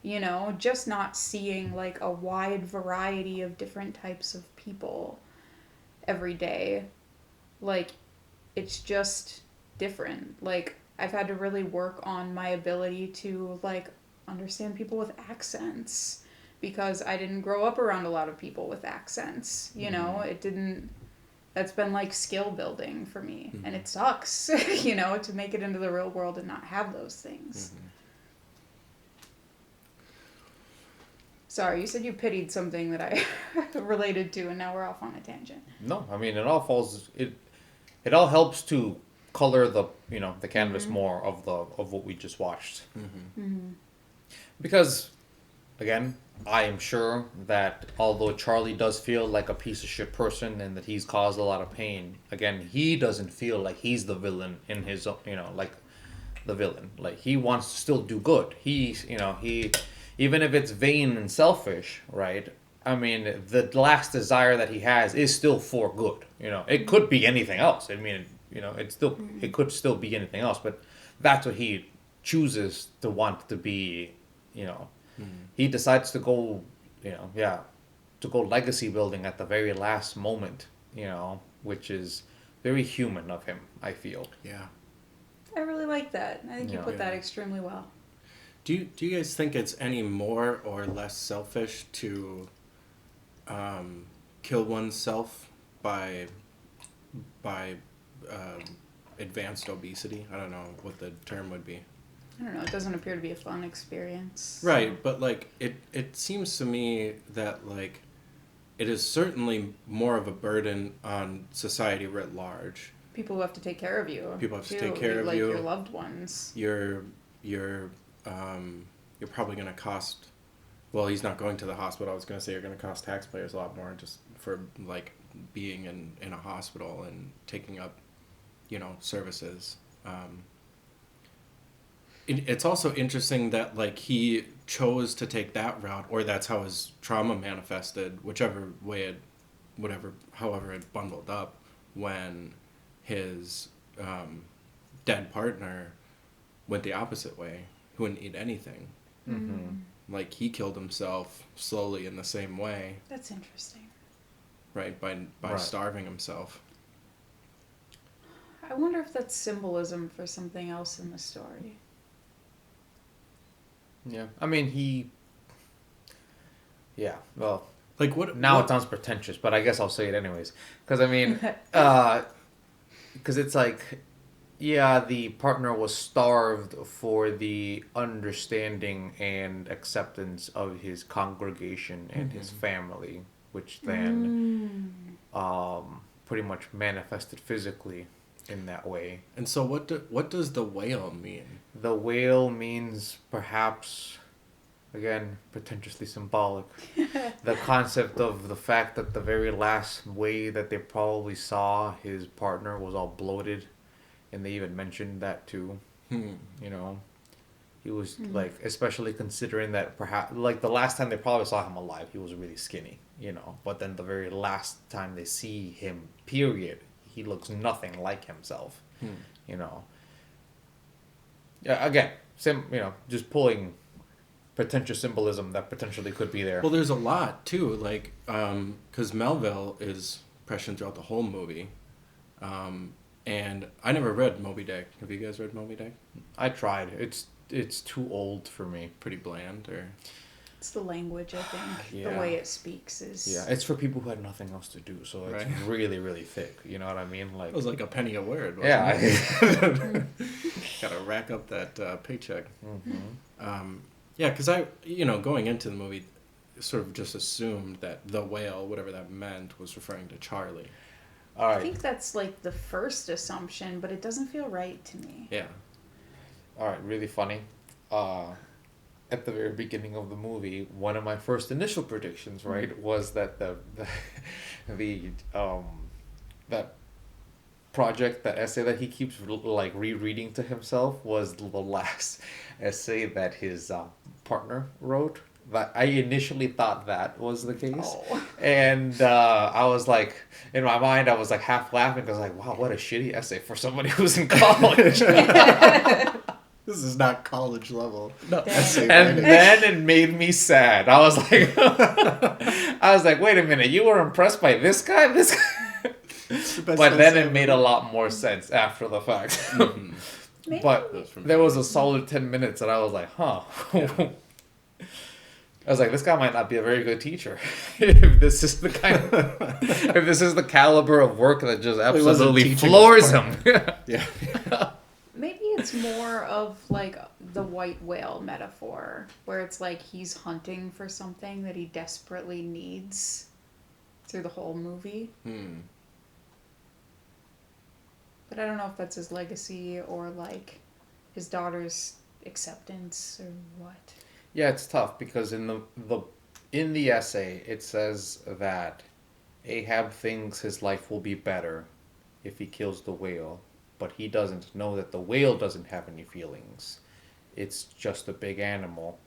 You know, just not seeing like a wide variety of different types of people every day. Like, it's just different. Like, I've had to really work on my ability to like understand people with accents, because I didn't grow up around a lot of people with accents, you know. That's been like skill building for me, and it sucks, you know, to make it into the real world and not have those things. Sorry, you said you pitied something that I related to, and now we're off on a tangent. No, I mean, it all helps to color the, you know, the canvas more of what we just watched. Because, again, I am sure that although Charlie does feel like a piece of shit person and that he's caused a lot of pain, again, he doesn't feel like he's the villain in his, you know, like, the villain. Like, he wants to still do good. He's, you know, even if it's vain and selfish, right? I mean, the last desire that he has is still for good. You know, it could be anything else. I mean, you know, it could still be anything else, but that's what he chooses to want to be. You know, he decides to go. You know, yeah, to go legacy building at the very last moment. You know, which is very human of him, I feel. Yeah. I really like that. I think you Yeah. put that extremely well. Do you guys think it's any more or less selfish to kill oneself by advanced obesity? I don't know what the term would be. I don't know. It doesn't appear to be a fun experience. Right, but like it seems to me that like it is certainly more of a burden on society writ large. People who have to take care of you. People have to too, take care of like you. your loved ones. You're probably going to cost. Well, he's not going to the hospital. I was going to say you're going to cost taxpayers a lot more just for like being in a hospital and taking up, you know, services. It's also interesting that like he chose to take that route, or that's how his trauma manifested, whichever way it, however it bundled up, when his dead partner went the opposite way, who wouldn't eat anything. Mm-hmm. Like he killed himself slowly in the same way, That's interesting. right? By Right. starving himself. I wonder if that's symbolism for something else in the story. Yeah, I mean Yeah, well, Like what? now what, it sounds pretentious, but I guess I'll say it anyways. Because I mean, because it's like, yeah, the partner was starved for the understanding and acceptance of his congregation and his family, which then pretty much manifested physically in that way. And so what does the whale mean? The whale means perhaps, again, pretentiously symbolic. The concept of the fact that the very last way that they probably saw his partner was all bloated, and they even mentioned that too. You know, he was like, especially considering that perhaps, like the last time they probably saw him alive, he was really skinny, you know, but then the very last time they see him, period, he looks nothing like himself, you know. Yeah, again, you know, just pulling pretentious symbolism that potentially could be there. Well, there's a lot too, like because Melville is prescient throughout the whole movie, and I never read Moby Dick. Have you guys read Moby Dick? I tried. It's too old for me. Pretty bland, or It's the language, I think. Yeah. The way it speaks is... Yeah, it's for people who had nothing else to do, so it's Right. really, really thick. You know what I mean? Like, it was like a penny a word. Wasn't yeah. it? Gotta rack up that paycheck. Yeah, because going into the movie, sort of just assumed that the whale, whatever that meant, was referring to Charlie. All I right. think that's like the first assumption, but it doesn't feel right to me. Yeah. All right, really funny. At the very beginning of the movie, one of my first initial predictions, right, was that the that project, that essay that he keeps like rereading to himself, was the last essay that his partner wrote. But I initially thought that was the case, Oh. and I was like, in my mind, I was like half laughing because like, wow, what a shitty essay for somebody who's in college. This is not college level. No. essay And writing. then it made me sad. I was like, wait a minute, you were impressed by this guy? This guy? It's the best But then essay it made a lot more sense after the fact. Maybe. But there was a solid 10 minutes and I was like, huh. I was like, this guy might not be a very good teacher if this is the if this is the caliber of work that just wasn't absolutely teaching floors his him. Yeah. Maybe it's more of like the white whale metaphor, where it's like he's hunting for something that he desperately needs through the whole movie. But I don't know if that's his legacy or like his daughter's acceptance or what. Yeah, it's tough because in the essay it says that Ahab thinks his life will be better if he kills the whale, but he doesn't know that the whale doesn't have any feelings. It's just a big animal.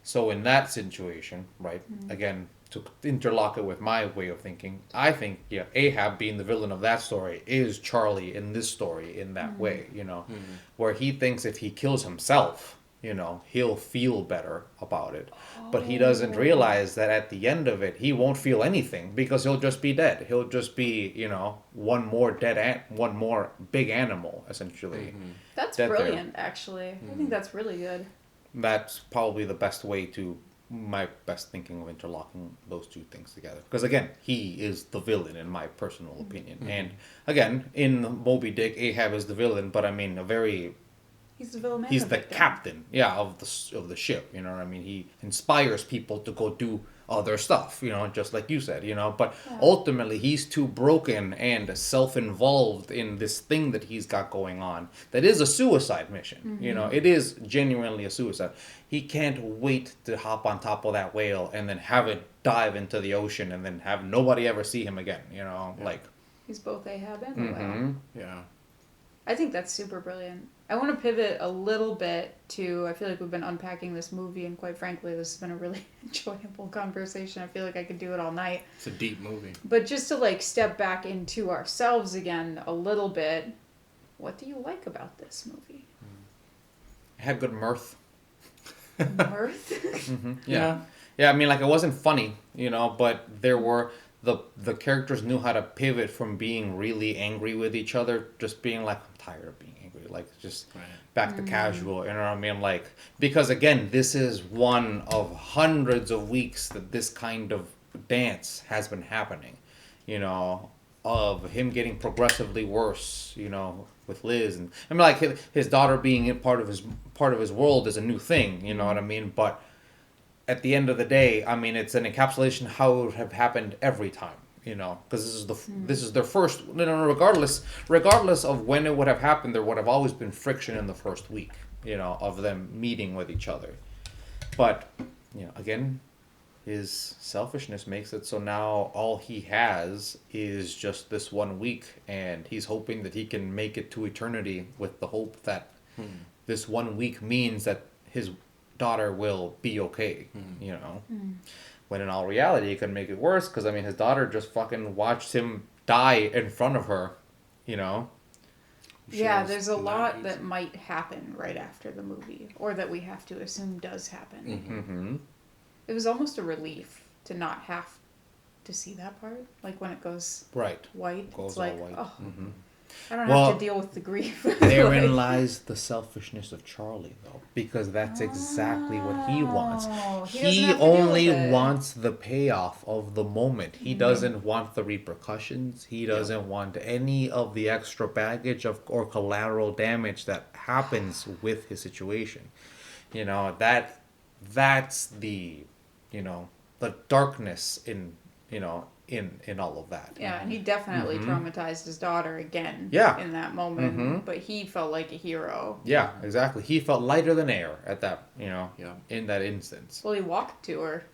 So in that situation, right, again, to interlock it with my way of thinking, I think, yeah, Ahab being the villain of that story is Charlie in this story in that way, you know, where he thinks if he kills himself, you know, he'll feel better about it. But he doesn't realize that at the end of it, he won't feel anything because he'll just be dead. He'll just be, you know, one more one more big animal, essentially. That's dead there. brilliant, actually. I think that's really good. That's probably the best way to my best thinking of interlocking those two things together. Because again, he is the villain in my personal opinion. And again, in Moby Dick, Ahab is the villain, but I mean a very He's the villain. he's the captain, yeah, of the ship. You know what I mean? He inspires people to go do other stuff. You know, just like you said. You know, but ultimately he's too broken and self-involved in this thing that he's got going on. That is a suicide mission. You know, it is genuinely a suicide. He can't wait to hop on top of that whale and then have it dive into the ocean and then have nobody ever see him again. You know, like He's both Ahab and the whale. Yeah. I think that's super brilliant. I want to pivot a little bit to, I feel like we've been unpacking this movie, and quite frankly, this has been a really enjoyable conversation. I feel like I could do it all night. It's a deep movie. But just to like step back into ourselves again a little bit, what do you like about this movie? it had good mirth. Mirth? Yeah. Yeah, I mean, like, it wasn't funny, you know, but there were, the characters knew how to pivot from being really angry with each other, just being like, I'm tired of being angry, like, just back to casual, you know what I mean? Like, because again, this is one of hundreds of weeks that this kind of dance has been happening, you know, of him getting progressively worse, you know, with Liz. And I mean, like, his daughter being in part of his world is a new thing, you know what I mean? But at the end of the day, I mean, it's an encapsulation of how it would have happened every time, you know, because this is their first. You know, regardless of when it would have happened, there would have always been friction in the first week, you know, of them meeting with each other. But you know, again, his selfishness makes it so now all he has is just this 1 week, and he's hoping that he can make it to eternity with the hope that this 1 week means that his daughter will be okay, you know. When in all reality, it could make it worse, because I mean, his daughter just fucking watched him die in front of her, you know. Yeah, there's a lot that might happen right after the movie, or that we have to assume does happen. It was almost a relief to not have to see that part, like when it goes white. Goes it's like, all white. oh, I don't have to deal with the grief. Therein lies the selfishness of Charlie, though, because that's exactly what he wants. He only wants the payoff of the moment. He doesn't want the repercussions. He doesn't want any of the extra baggage or collateral damage that happens with his situation. You know, that's the, you know, the darkness in, you know, in all of that. Yeah, and he definitely traumatized his daughter again in that moment, but he felt like a hero. Yeah, exactly. He felt lighter than air at that, you know, in that instance. Well, he walked to her.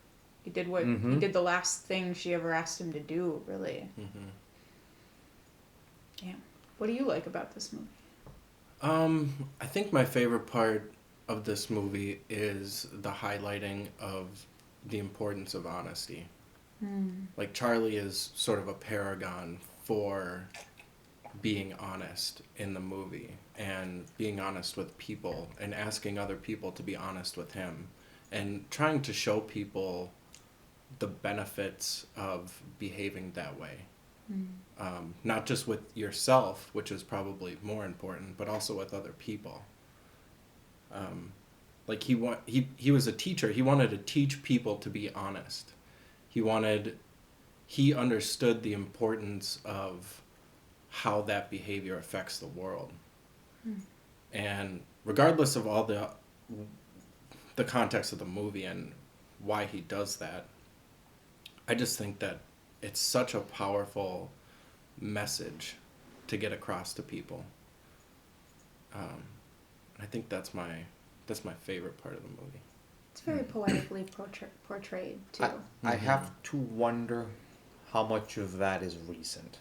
He did what he did the last thing she ever asked him to do, really. Yeah. What do you like about this movie? I think my favorite part of this movie is the highlighting of the importance of honesty. Like, Charlie is sort of a paragon for being honest in the movie, and being honest with people, and asking other people to be honest with him, and trying to show people the benefits of behaving that way. Not just with yourself, which is probably more important, but also with other people. Like, he was a teacher. He wanted to teach people to be honest. He understood the importance of how that behavior affects the world. And regardless of all the context of the movie and why he does that, I just think that it's such a powerful message to get across to people. I think that's my favorite part of the movie. It's very poetically portrayed, too. I have to wonder how much of that is recent.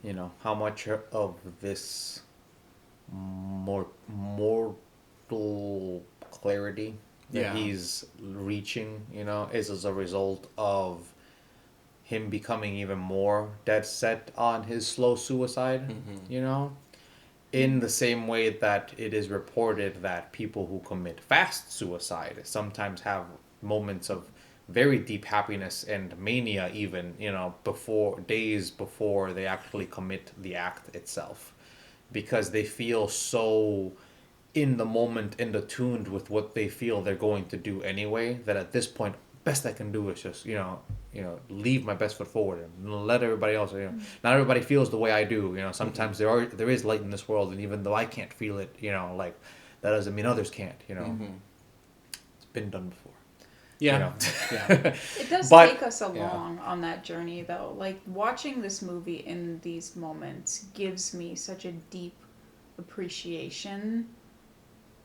You know, how much of this more mortal clarity that he's reaching, is as a result of him becoming even more dead set on his slow suicide, in the same way that it is reported that people who commit fast suicide sometimes have moments of very deep happiness and mania even, days before they actually commit the act itself, because they feel so in the moment and attuned with what they feel they're going to do anyway, that at this point, best I can do is just, leave my best foot forward and let everybody else, not everybody feels the way I do, sometimes there is light in this world, and even though I can't feel it, like, that doesn't mean others can't, It's been done before. Yeah. It does take us along on that journey, though. Like, watching this movie in these moments gives me such a deep appreciation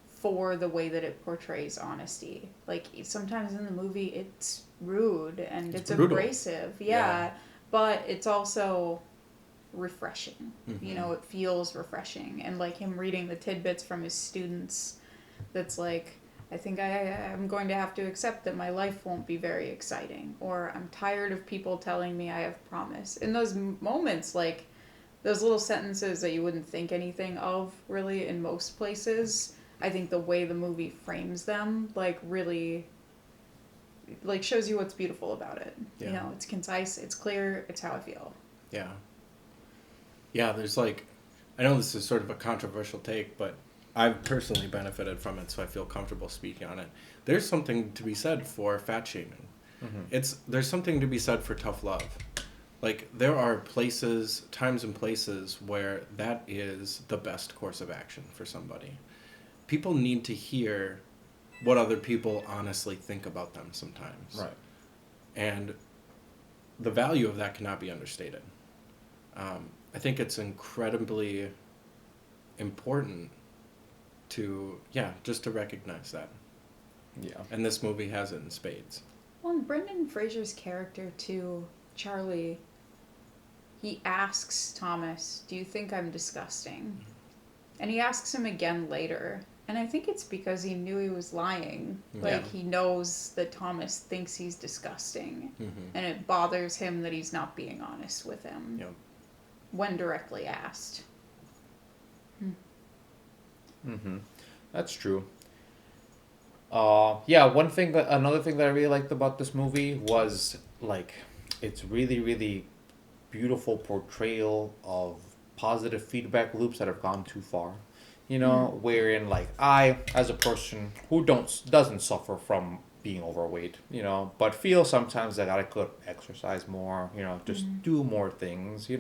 for the way that it portrays honesty. Like, sometimes in the movie it's rude and it's abrasive. Yeah. But it's also refreshing. It feels refreshing. And, like, him reading the tidbits from his students, that's like, I think I'm going to have to accept that my life won't be very exciting, or I'm tired of people telling me I have promise. In those moments, like, those little sentences that you wouldn't think anything of, really, in most places, I think the way the movie frames them, like, really, like, shows you what's beautiful about it. Yeah. It's concise, it's clear, it's how I feel. Yeah. Yeah, there's, like, I know this is sort of a controversial take, but I've personally benefited from it, so I feel comfortable speaking on it. There's something to be said for fat shaming. There's something to be said for tough love. Like, there are times and places where that is the best course of action for somebody. People need to hear what other people honestly think about them sometimes. Right. And the value of that cannot be understated. I think it's incredibly important just to recognize that. Yeah. And this movie has it in spades. Well, and Brendan Fraser's character, too, Charlie, he asks Thomas, do you think I'm disgusting? And he asks him again later. And I think it's because he knew he was lying. Like, he knows that Thomas thinks he's disgusting. And it bothers him that he's not being honest with him when directly asked. That's true. Another thing that I really liked about this movie was, like, it's really, really beautiful portrayal of positive feedback loops that have gone too far. Wherein, like, I, as a person who doesn't suffer from being overweight, but feel sometimes that I could exercise more, just do more things,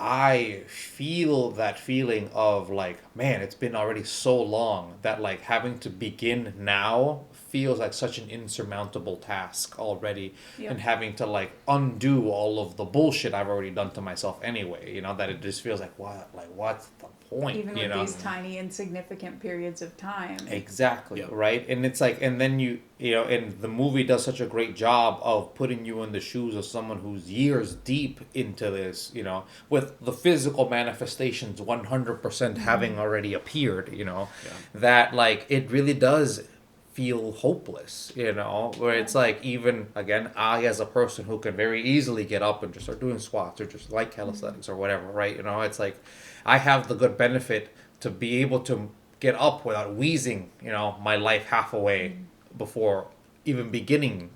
I feel that feeling of, like, man, it's been already so long that, like, having to begin now feels like such an insurmountable task already. And having to, like, undo all of the bullshit I've already done to myself anyway, that it just feels like, what's the point? Even with these tiny, insignificant periods of time. Exactly, right? And it's like, and then and the movie does such a great job of putting you in the shoes of someone who's years deep into this, with the physical manifestations 100% having already appeared, that, like, it really does feel hopeless, where it's like, even, again, I, as a person who can very easily get up and just start doing squats or just like calisthenics or whatever, right? It's like, I have the good benefit to be able to get up without wheezing, my life half away before even beginning,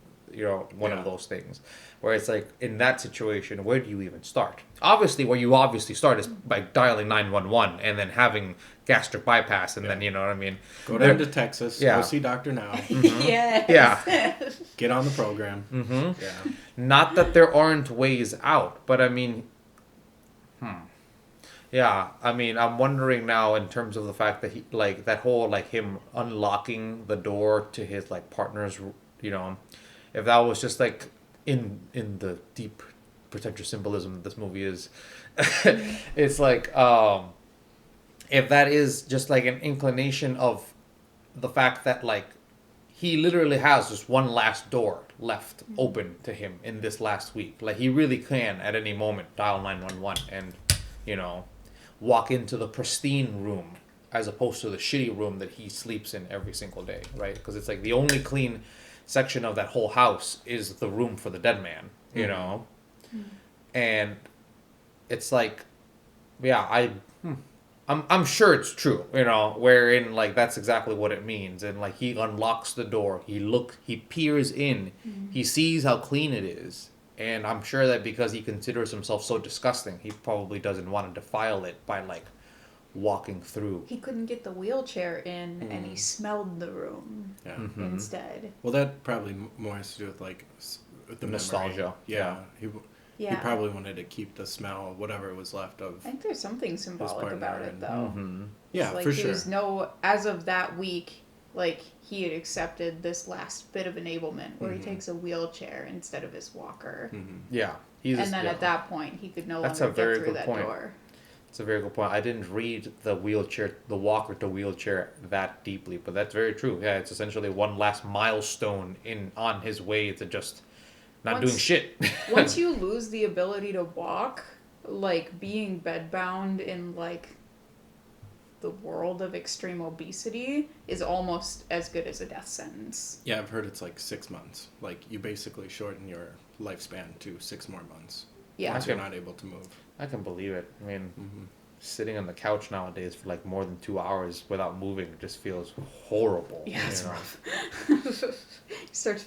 one of those things. Where it's like, in that situation, where do you even start? Obviously, where you obviously start is by dialing 911 and then having gastric bypass, and then, you know what I mean? Go down to Texas, go see Dr. Now. Yes. Yeah. Get on the program. Yeah. Not that there aren't ways out, but I mean, yeah, I mean, I'm wondering now in terms of the fact that he, like, that whole, like, him unlocking the door to his, like, partner's, if that was just, like, in the deep pretentious symbolism that this movie is, it's like, if that is just, like, an inclination of the fact that, like, he literally has just one last door left open to him in this last week. Like, he really can at any moment dial 911 and, walk into the pristine room as opposed to the shitty room that he sleeps in every single day, right? Because it's like the only clean section of that whole house is the room for the dead man, you know? And it's like, yeah, I'm sure it's true, you know, wherein like that's exactly what it means. And like he unlocks the door, he peers in, he sees how clean it is. And I'm sure that because he considers himself so disgusting, he probably doesn't want to defile it by like walking through. He couldn't get the wheelchair in, and he smelled the room instead. Well, that probably more has to do with like the nostalgia. Yeah. Yeah. He probably wanted to keep the smell, whatever was left of. I think there's something symbolic about it, though. Yeah, like, for he sure. was as of that week, like, he had accepted this last bit of enablement where he takes a wheelchair instead of his walker. Yeah. And then at that point, he could no longer get through that door. It's a very good point. I didn't read the walker to wheelchair that deeply, but that's very true. Yeah, it's essentially one last milestone on his way to just not doing shit. Once you lose the ability to walk, like being bedbound in like the world of extreme obesity is almost as good as a death sentence. Yeah, I've heard it's like 6 months. Like you basically shorten your lifespan to 6 more months. Yeah. Once you're not able to move. I can believe it. I mean, sitting on the couch nowadays for like more than 2 hours without moving just feels horrible. Yeah, it's you know? rough.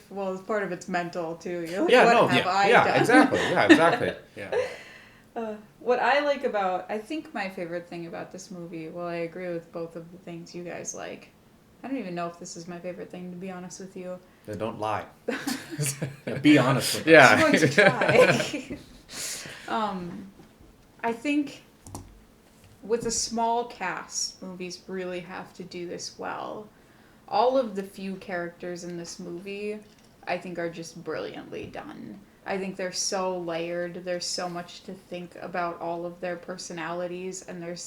Well, part of it's mental too. You're like, Yeah, exactly. Yeah, exactly. Yeah. What I like I think my favorite thing about this movie, well, I agree with both of the things you guys like. I don't even know if this is my favorite thing, to be honest with you. Then don't lie. Be honest with us. Yeah. I'm going to try. I think with a small cast, movies really have to do this well. All of the few characters in this movie, I think, are just brilliantly done. I think they're so layered. There's so much to think about all of their personalities, and they're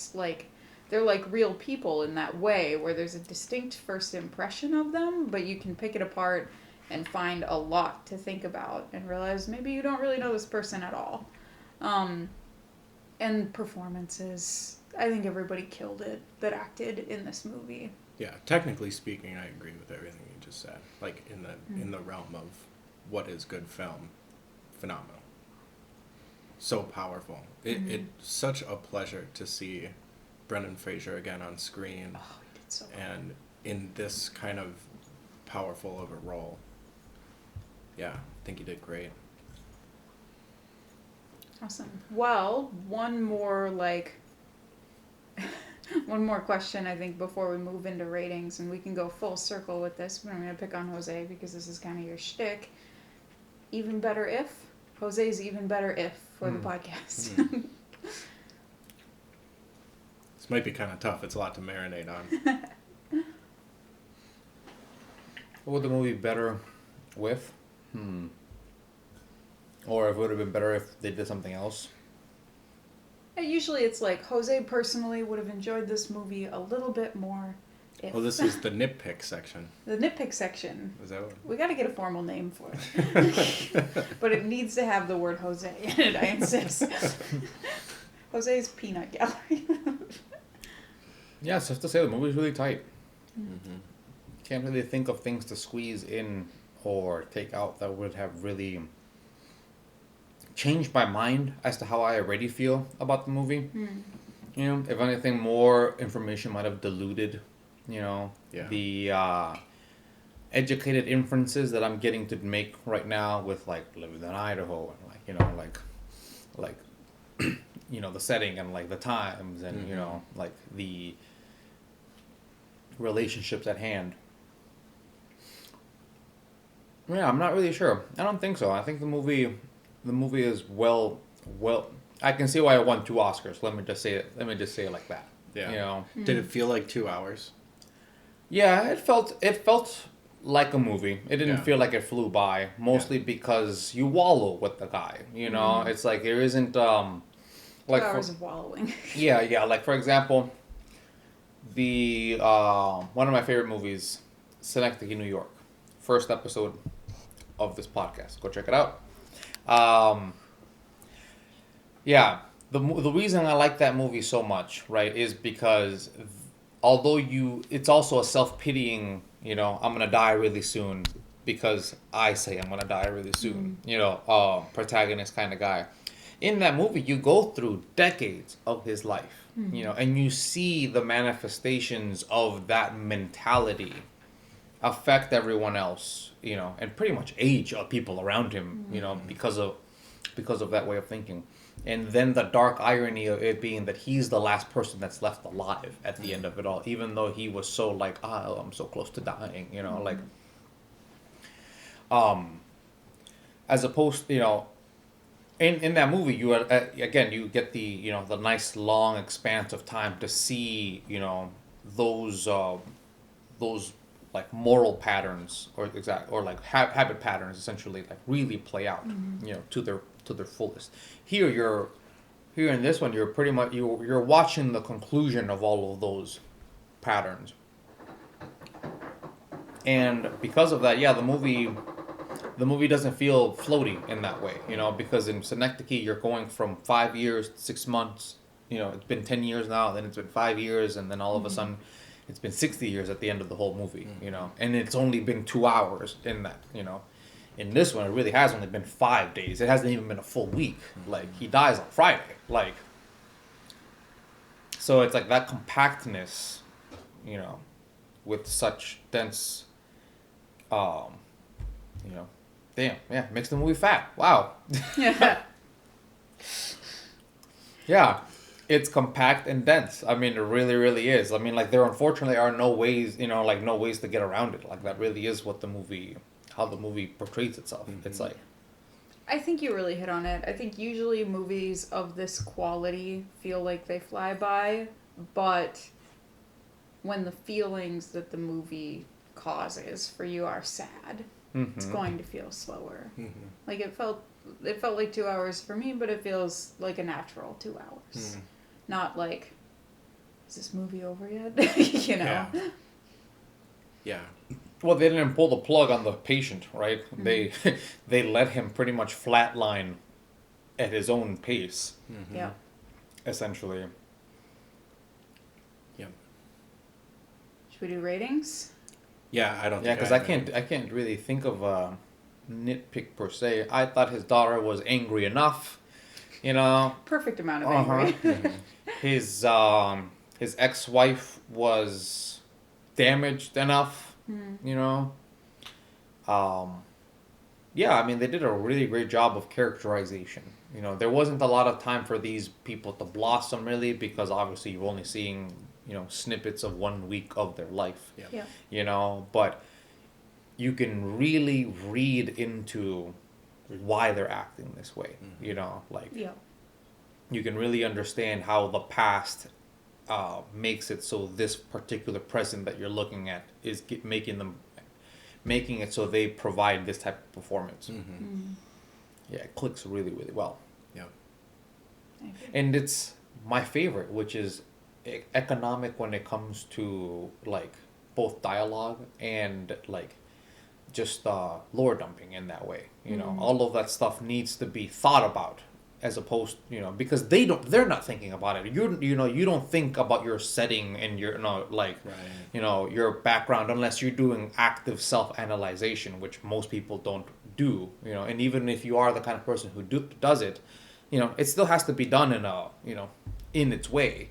like real people in that way, where there's a distinct first impression of them, but you can pick it apart and find a lot to think about and realize maybe you don't really know this person at all. And performances. I think everybody killed it that acted in this movie. Yeah, technically speaking, I agree with everything you just said. Like in the realm of what is good film, phenomenal. So powerful. It's such a pleasure to see Brendan Fraser again on screen. Oh, he did so well. And in this kind of powerful of a role. Yeah, I think he did great. Awesome. Well, one more question, I think, before we move into ratings, and we can go full circle with this, but I'm going to pick on Jose because this is kind of your shtick. Even better if? Jose's even better if for the podcast. This might be kind of tough. It's a lot to marinate on. What would the movie be better with? Or it would have been better if they did something else? Usually it's like, Jose personally would have enjoyed this movie a little bit more if... Well, this is the nitpick section. The nitpick section. Is that what? We got to get a formal name for it. But it needs to have the word Jose in it, I insist. Jose's Peanut Gallery. Yeah, it's just to say the movie's really tight. Can't really think of things to squeeze in or take out that would have really changed my mind as to how I already feel about the movie. You know, if anything, more information might have diluted, the educated inferences that I'm getting to make right now with like living in Idaho and the setting and like the times and like the relationships at hand. Yeah, I'm not really sure. I don't think so. I think the movie is well. I can see why it won 2 Oscars. Let me just say it like that. Yeah. Did it feel like 2 hours? Yeah, it felt like a movie. It didn't feel like it flew by. Mostly because you wallow with the guy. It's like there isn't 2 hours of wallowing. Yeah. Like for example, the one of my favorite movies, Synecdoche, New York. First episode of this podcast. Go check it out. The reason I like that movie so much, right, is because although it's also a self-pitying, I'm gonna die really soon because I say I'm gonna die really soon, protagonist kind of guy. In that movie, you go through decades of his life, and you see the manifestations of that mentality affect everyone else, and pretty much age of people around him, because of that way of thinking. And then the dark irony of it being that he's the last person that's left alive at the end of it all, even though he was so like, oh, I'm so close to dying, like, as opposed, in that movie, you are, again, you get the nice long expanse of time to see, those like moral patterns or like habit patterns essentially like really play out, to their fullest. Here in this one, you're pretty much you're watching the conclusion of all of those patterns, and because of that, yeah, the movie doesn't feel floaty in that way, because in Synecdoche you're going from 5 years, 6 months, it's been 10 years now, then it's been 5 years, and then all of a sudden it's been 60 years at the end of the whole movie, and it's only been 2 hours in that, In this one, it really has only been 5 days. It hasn't even been a full week. Like, he dies on Friday. Like, so it's like that compactness, with such dense, damn, yeah, makes the movie fat. Wow. Yeah. Yeah, it's compact and dense. I mean, it really, really is. I mean, like, there unfortunately are no ways, no ways to get around it. Like, that really is how the movie portrays itself. It's like, I think you really hit on it. I think usually movies of this quality feel like they fly by, but when the feelings that the movie causes for you are sad, it's going to feel slower. Like, it felt like 2 hours for me, but it feels like a natural 2 hours. Not like, is this movie over yet? Yeah. well, they didn't pull the plug on the patient, right? They let him pretty much flatline at his own pace. Yeah. Essentially. Yep. Should we do ratings? Yeah, I don't. Yeah, think because I can't really think of a nitpick per se. I thought his daughter was angry enough, Perfect amount of angry. His ex-wife was damaged enough, Yeah, I mean, they did a really great job of characterization. There wasn't a lot of time for these people to blossom, really, because obviously you're only seeing, snippets of 1 week of their life. Yeah. But you can really read into why they're acting this way, you can really understand how the past makes it so this particular present that you're looking at is making it so they provide this type of performance. Yeah, it clicks really, really well. Yeah. And it's my favorite, which is economic when it comes to like both dialogue and like just lore dumping in that way. All of that stuff needs to be thought about, as opposed, because they're not thinking about it. You don't think about your setting and your your background unless you're doing active self-analyzation, which most people don't do. And even if you are the kind of person who does it, it still has to be done in its way.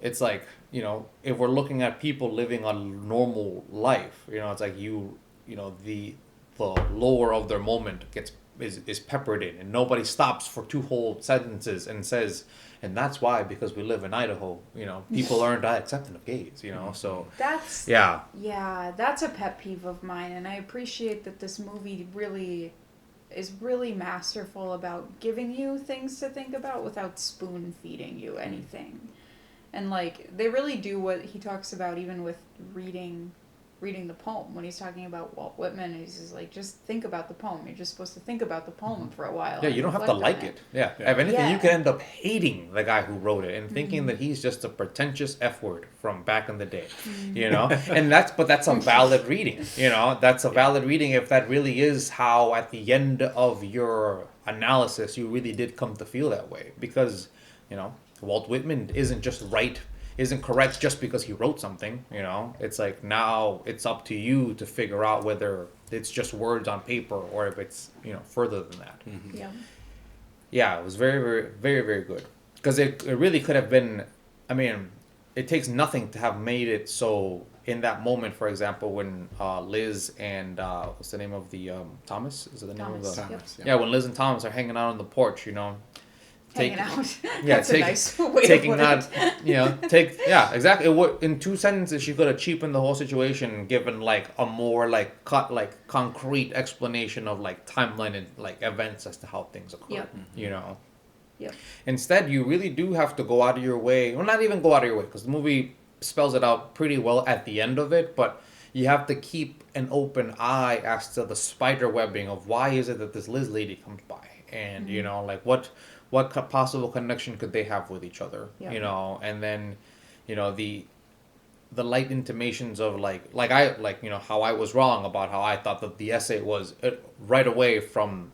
It's like, if we're looking at people living a normal life, it's like the lower of their moment is peppered in, and nobody stops for 2 whole sentences and says, and that's why, because we live in Idaho, people aren't accepting of gays, so That's that's a pet peeve of mine, and I appreciate that this movie is really masterful about giving you things to think about without spoon feeding you anything. And like, they really do what he talks about even with reading the poem, when he's talking about Walt Whitman. He's just like, just think about the poem. You're just supposed to think about the poem for a while. Yeah, you don't have to like it. Yeah. If anything, you could end up hating the guy who wrote it and thinking that he's just a pretentious F word from back in the day, and that's a valid reading. That's a valid reading if that really is how at the end of your analysis you really did come to feel that way, because Walt Whitman isn't just isn't correct just because he wrote something. You know, it's like now it's up to you to figure out whether it's just words on paper or if it's further than that. Mm-hmm. Yeah. Yeah, it was very, very, very, very good. Because it really could have been, I mean, it takes nothing to have made it so, in that moment, for example, when Liz and, what's the name of the, Thomas? Is it the name of the? Thomas, Yeah, when Liz and Thomas are hanging out on the porch, Hanging out. Yeah, That's a nice way taking to put that, yeah, exactly. In 2 sentences, she could have cheapened the whole situation and given like a more like concrete explanation of like timeline and like events as to how things occurred. Yep. Yep. Instead, you really do have to go out of your way, well, not even go out of your way, because the movie spells it out pretty well at the end of it, but you have to keep an open eye as to the spider webbing of why is it that this Liz lady comes by, and like what possible connection could they have with each other, and then the light intimations of how I was wrong about how I thought that the essay was right away from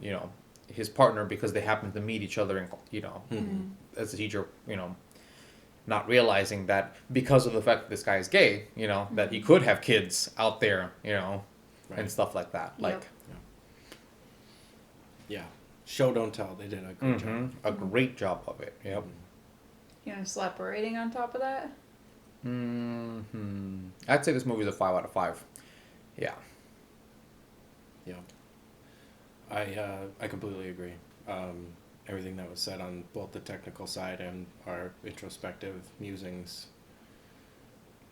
his partner, because they happened to meet each other and as a teacher, not realizing that because of the fact that this guy is gay, that he could have kids out there, and stuff like that. Yeah. Show don't tell. They did a great job. A great job of it. Yep. You want to slap a rating on top of that? I'd say this movie's a 5 out of 5. Yeah. Yeah. I completely agree. Everything that was said on both the technical side and our introspective musings.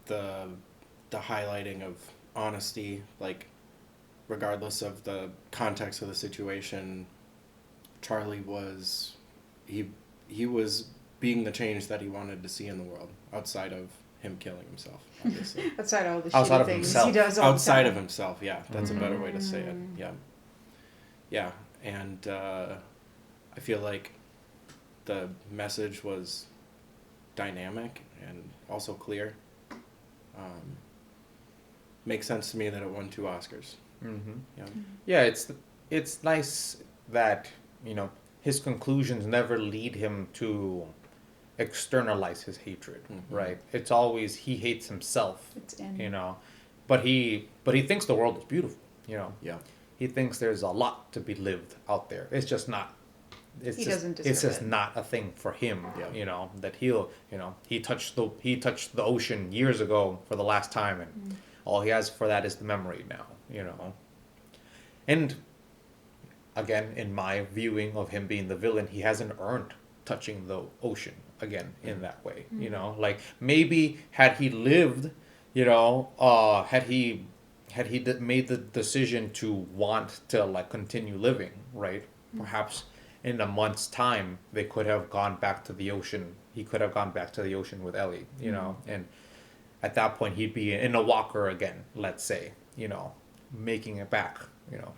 The highlighting of honesty, like regardless of the context of the situation, Charlie was he was being the change that he wanted to see in the world, outside of him killing himself, obviously. Outside of all the Outside shitty of things himself. he does all Outside the of time. himself, yeah, that's a better way to say it. Yeah, and I feel like the message was dynamic and also clear. Makes sense to me that it won 2 Oscars. Yeah, it's nice that his conclusions never lead him to externalize his hatred, right? It's always he hates himself, It's in. but he thinks the world is beautiful, Yeah. He thinks there's a lot to be lived out there. It's just not. He doesn't deserve It's just it. not a thing for him. Yeah. That he touched the ocean years ago for the last time, and all he has for that is the memory now. And again, in my viewing of him being the villain, he hasn't earned touching the ocean again in that way. Like maybe had he lived, had he made the decision to want to like continue living, right? Perhaps in a month's time they could have gone back to the ocean. He could have gone back to the ocean with Ellie, and at that point he'd be in a walker again, let's say, making it back,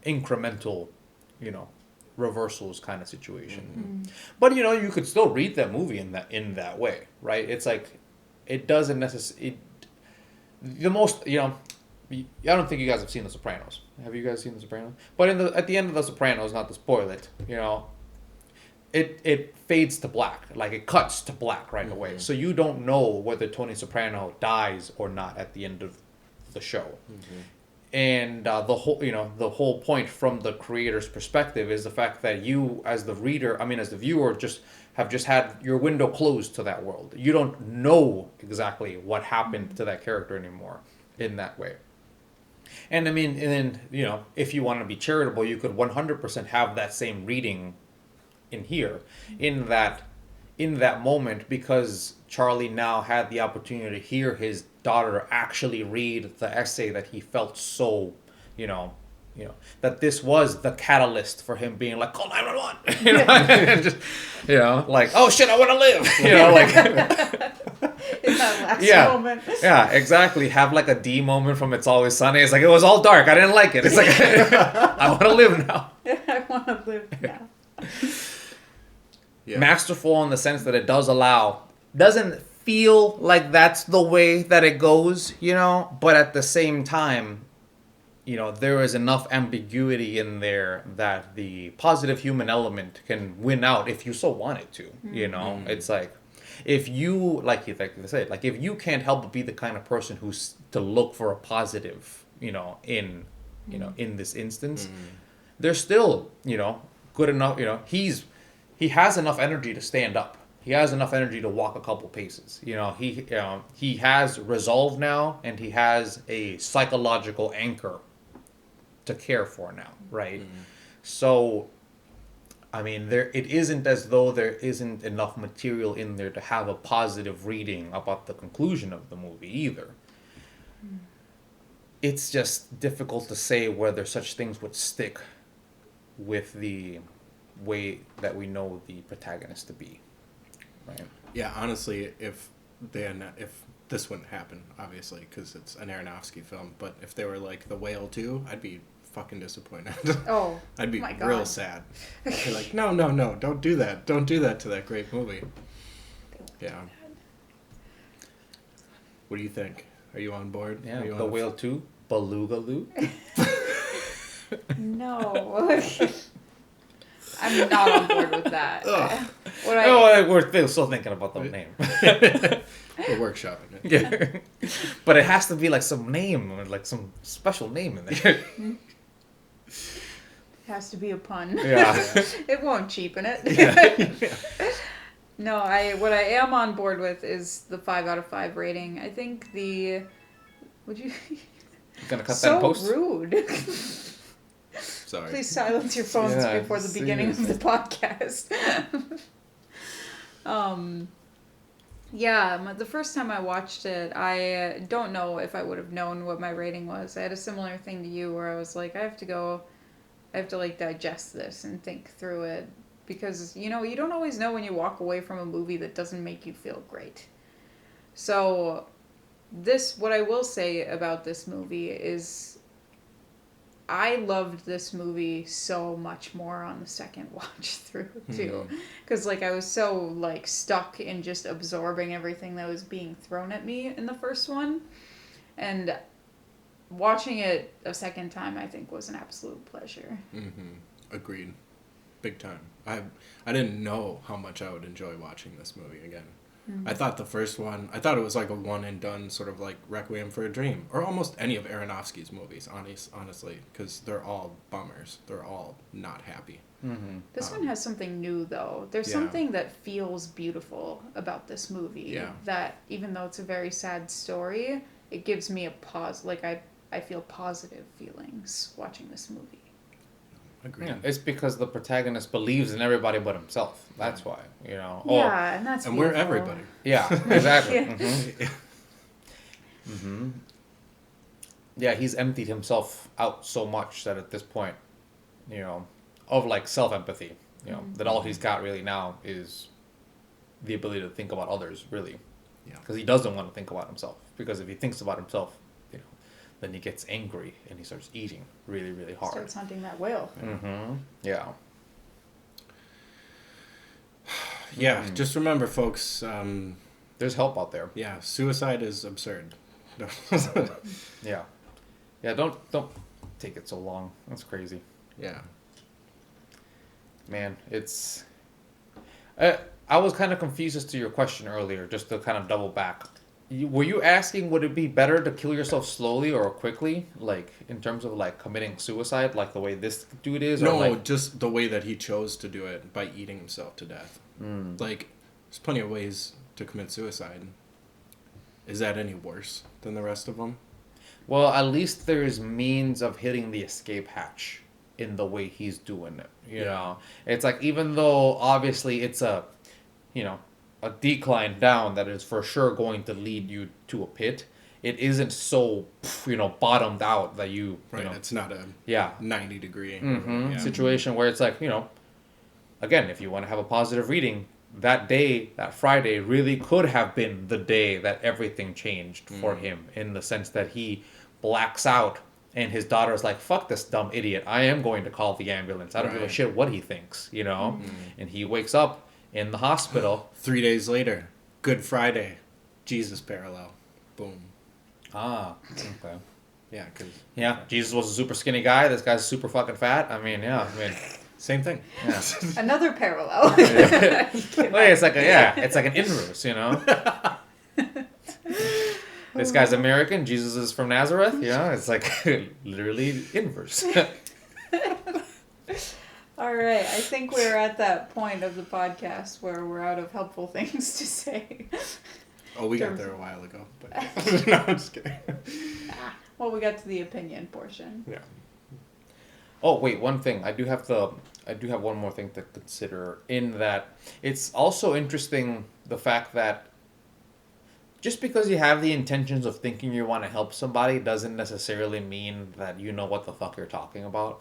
incremental, reversals kind of situation. But you could still read that movie in that way, right? It's like it doesn't necessarily the most, I don't think you guys have seen The Sopranos. Have you guys seen The Sopranos? But at the end of The Sopranos, not to spoil it, it fades to black. Like it cuts to black right away. So you don't know whether Tony Soprano dies or not at the end of the show. And the whole point from the creator's perspective is the fact that you, as the reader, as the viewer, have had your window closed to that world. You don't know exactly what happened to that character anymore in that way. And if you want to be charitable, you could 100% have that same reading in here, in that moment, because Charlie now had the opportunity to hear his daughter actually read the essay that he felt so, that this was the catalyst for him being like, call 911, just, like, oh shit, I want to live, In that last moment. Yeah, exactly. Have like a D moment from It's Always Sunny. It's like, it was all dark. I didn't like it. It's like, I want to live now. I want to live now. Yeah. Masterful in the sense that it doesn't feel like that's the way that it goes, but at the same time, there is enough ambiguity in there that the positive human element can win out if you so want it to, It's like, if you like you said, like if you can't help but be the kind of person who's to look for a positive, in this instance, there's still, good enough, he has enough energy to stand up. He has enough energy to walk a couple paces. He has resolve now, and he has a psychological anchor to care for now, right? So, I mean, it isn't as though there isn't enough material in there to have a positive reading about the conclusion of the movie either. It's just difficult to say whether such things would stick with the way that we know the protagonist to be, right? Yeah, honestly, if this wouldn't happen, obviously, because it's an Aronofsky film, but if they were like The Whale 2, I'd be fucking disappointed. Oh, I'd be my God. real sad. I'd be like, no, don't do that. Don't do that to that great movie. Yeah. What do you think? Are you on board? Yeah, Are you on The Whale 2, Beluga-Loo. No. I'm not on board with that. We're still thinking about the name. We're workshopping it. Yeah. But it has to be like some name, like some special name in there. It has to be a pun. Yeah. It won't cheapen it. Yeah. No, what I am on board with is the 5 out of 5 rating. I think would you Gonna cut that so in post? rude. Sorry. Please silence your phones Yeah, before the beginning of the podcast. Yeah, the first time I watched it, I don't know if I would have known what my rating was. I had a similar thing to you where I was like, I have to like digest this and think through it, because you don't always know when you walk away from a movie that doesn't make you feel great. So what I will say about this movie is I loved this movie so much more on the second watch through too, because I was so stuck in just absorbing everything that was being thrown at me in the first one, and watching it a second time I think was an absolute pleasure. Agreed. Big time. I didn't know how much I would enjoy watching this movie again. I thought the first one, it was like a one and done, sort of like Requiem for a Dream, or almost any of Aronofsky's movies, honestly, because they're all bummers. They're all not happy. This one has something new, though. There's something that feels beautiful about this movie. Yeah. That even though it's a very sad story, it gives me a pause. I feel positive feelings watching this movie. Agreed. Yeah, it's because the protagonist believes in everybody but himself. That's why, Yeah, and that's and beautiful. we're everybody. Yeah, exactly. Yeah. Yeah, he's emptied himself out so much that at this point, of self-empathy, that all he's got really now is the ability to think about others, really. Yeah. Because he doesn't want to think about himself. Because if he thinks about himself, then he gets angry and he starts eating really, really hard. Starts hunting that whale. Yeah. Yeah, just remember, folks, There's help out there. yeah, suicide is absurd. Yeah. Yeah, don't take it so long. That's crazy. Yeah. Man, it's... I was kind of confused as to your question earlier, just to kind of double back. Were you asking, would it be better to kill yourself slowly or quickly? In terms of, committing suicide, the way this dude is? No, or just the way that he chose to do it, by eating himself to death. There's plenty of ways to commit suicide. Is that any worse than the rest of them? Well, at least there's means of hitting the escape hatch in the way he's doing it. You know? It's even though, obviously, it's a decline down that is for sure going to lead you to a pit, it isn't so, bottomed out that you... Right, it's not a 90-degree situation where it's again, if you want to have a positive reading, that day, that Friday, really could have been the day that everything changed for him, in the sense that he blacks out and his daughter's like, fuck this dumb idiot, I am going to call the ambulance. I don't give a shit what he thinks, And he wakes up in the hospital. 3 days later, Good Friday, Jesus parallel. Boom. Ah, okay. Yeah, because... Yeah, Jesus was a super skinny guy. This guy's super fucking fat. Same thing. Yeah. Another parallel. Well, it's like it's like an inverse, you know. This guy's American. Jesus is from Nazareth. You know, it's like literally inverse. All right, I think we're at that point of the podcast where we're out of helpful things to say. Oh, we got there a while ago. But no, I'm just kidding. Well, we got to the opinion portion. Yeah. Oh wait, one thing. I do have one more thing to consider. In that, it's also interesting the fact that just because you have the intentions of thinking you want to help somebody doesn't necessarily mean that you know what the fuck you're talking about.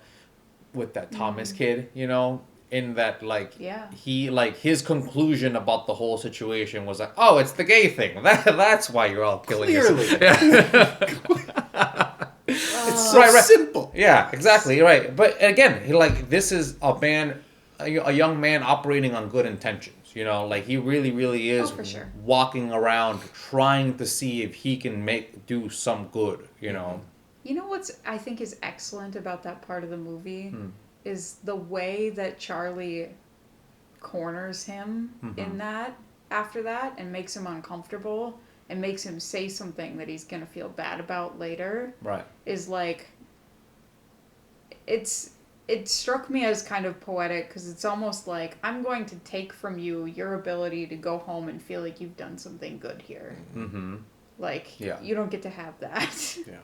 With that Thomas kid, you know, in that he his conclusion about the whole situation was like, oh, it's the gay thing. That's why you're all killing Clearly. It's so simple. Yeah, exactly. You're right. But again, this is a young man operating on good intentions. You know, like he really, really is for sure. walking around trying to see if he can do some good. You know. You know what's I think is excellent about that part of the movie is the way that Charlie corners him in that after that and makes him uncomfortable and makes him say something that he's gonna feel bad about later. Right. Is like it struck me as kind of poetic because it's almost like I'm going to take from you your ability to go home and feel like you've done something good here. Mm-hmm. Like you don't get to have that. Yeah.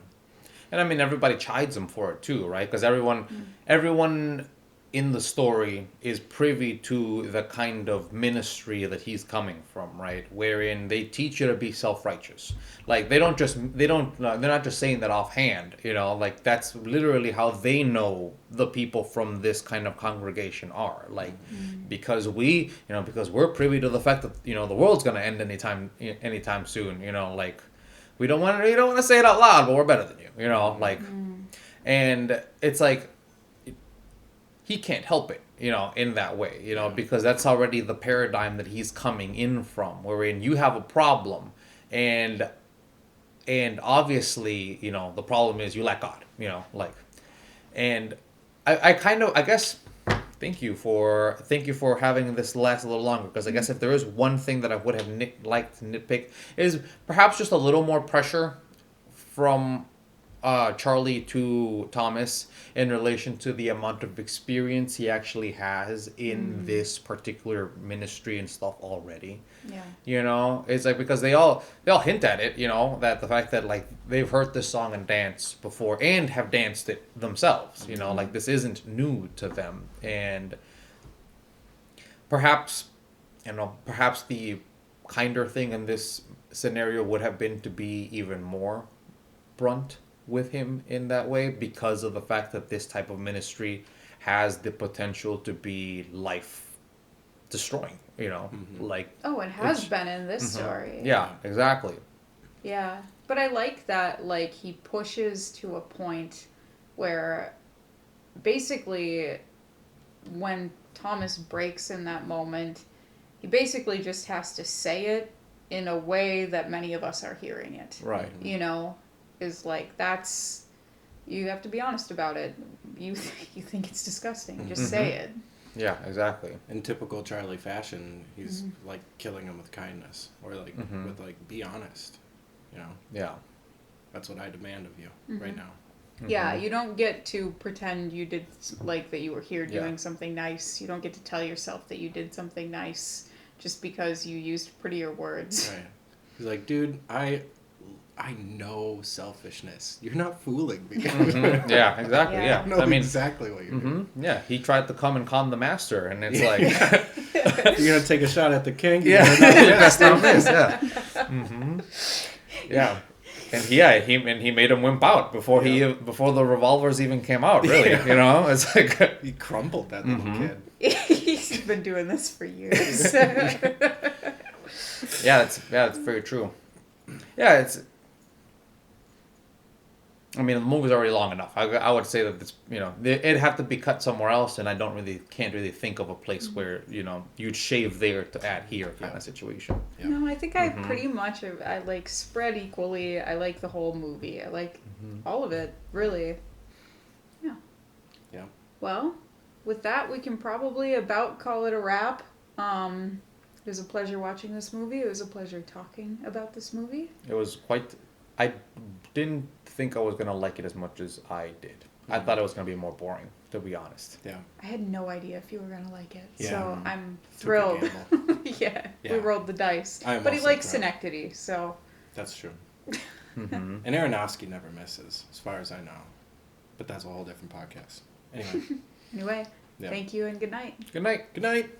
And I mean, everybody chides him for it too, right? Because everyone in the story is privy to the kind of ministry that he's coming from, right? Wherein they teach you to be self-righteous. Like they're not just saying that offhand, you know. Like that's literally how they know the people from this kind of congregation are. Like because we're privy to the fact that the world's gonna end anytime soon. You know, like. You don't want to say it out loud, but we're better than you, you know, like, and it's like, he can't help it, in that way, because that's already the paradigm that he's coming in from, wherein you have a problem, and obviously, the problem is you lack God, and I guess. Thank you for having this last a little longer, because I guess if there is one thing that I would have liked to nitpick is perhaps just a little more pressure from Charlie to Thomas in relation to the amount of experience he actually has in this particular ministry and stuff already. Yeah. It's like because they all hint at it, that the fact that like they've heard this song and dance before and have danced it themselves, like this isn't new to them. And perhaps the kinder thing in this scenario would have been to be even more blunt with him in that way, because of the fact that this type of ministry has the potential to be life destroying, like it has been in this story. Yeah, exactly. Yeah, but I like that, like, he pushes to a point where basically when Thomas breaks in that moment, he basically just has to say it in a way that many of us are hearing it. Right. Is like, that's, you have to be honest about it. You think it's disgusting, just say it. Yeah, exactly. In typical Charlie fashion, he's like killing him with kindness, or like with like, be honest, Yeah. That's what I demand of you right now. Yeah, you don't get to pretend you did, like, that you were here doing something nice. You don't get to tell yourself that you did something nice just because you used prettier words. Right. He's like, dude, I know selfishness. You're not fooling me. Yeah, exactly. Yeah. I know exactly what you're doing. Yeah, he tried to come and con the master, and it's like... You're going to take a shot at the king? Yeah, that's not this, yeah. Yeah. And he made him wimp out before before the revolvers even came out, really. It's like... He crumpled that little kid. He's been doing this for years. Yeah, it's very true. Yeah, I mean, the movie's already long enough. I would say that it's, it'd have to be cut somewhere else, and I can't really think of a place where, you'd shave there to add here kind of situation. Yeah. No, I think I pretty much, I like spread equally. I like the whole movie. I like all of it, really. Yeah. Yeah. Well, with that, we can probably about call it a wrap. It was a pleasure watching this movie. It was a pleasure talking about this movie. It was quite. I didn't think I was gonna like it as much as I did. I thought it was gonna be more boring, to be honest. Yeah. I had no idea if you were gonna like it, Yeah. so I'm Took a thrilled. gamble. Yeah, Yeah. we rolled the dice. I am But he also likes thrilled. Synecdoche, so That's true. Mm-hmm. And Aronofsky never misses, as far as I know. But that's a whole different podcast. Anyway. anyway, Yeah. thank you and good night. Good night. Good night.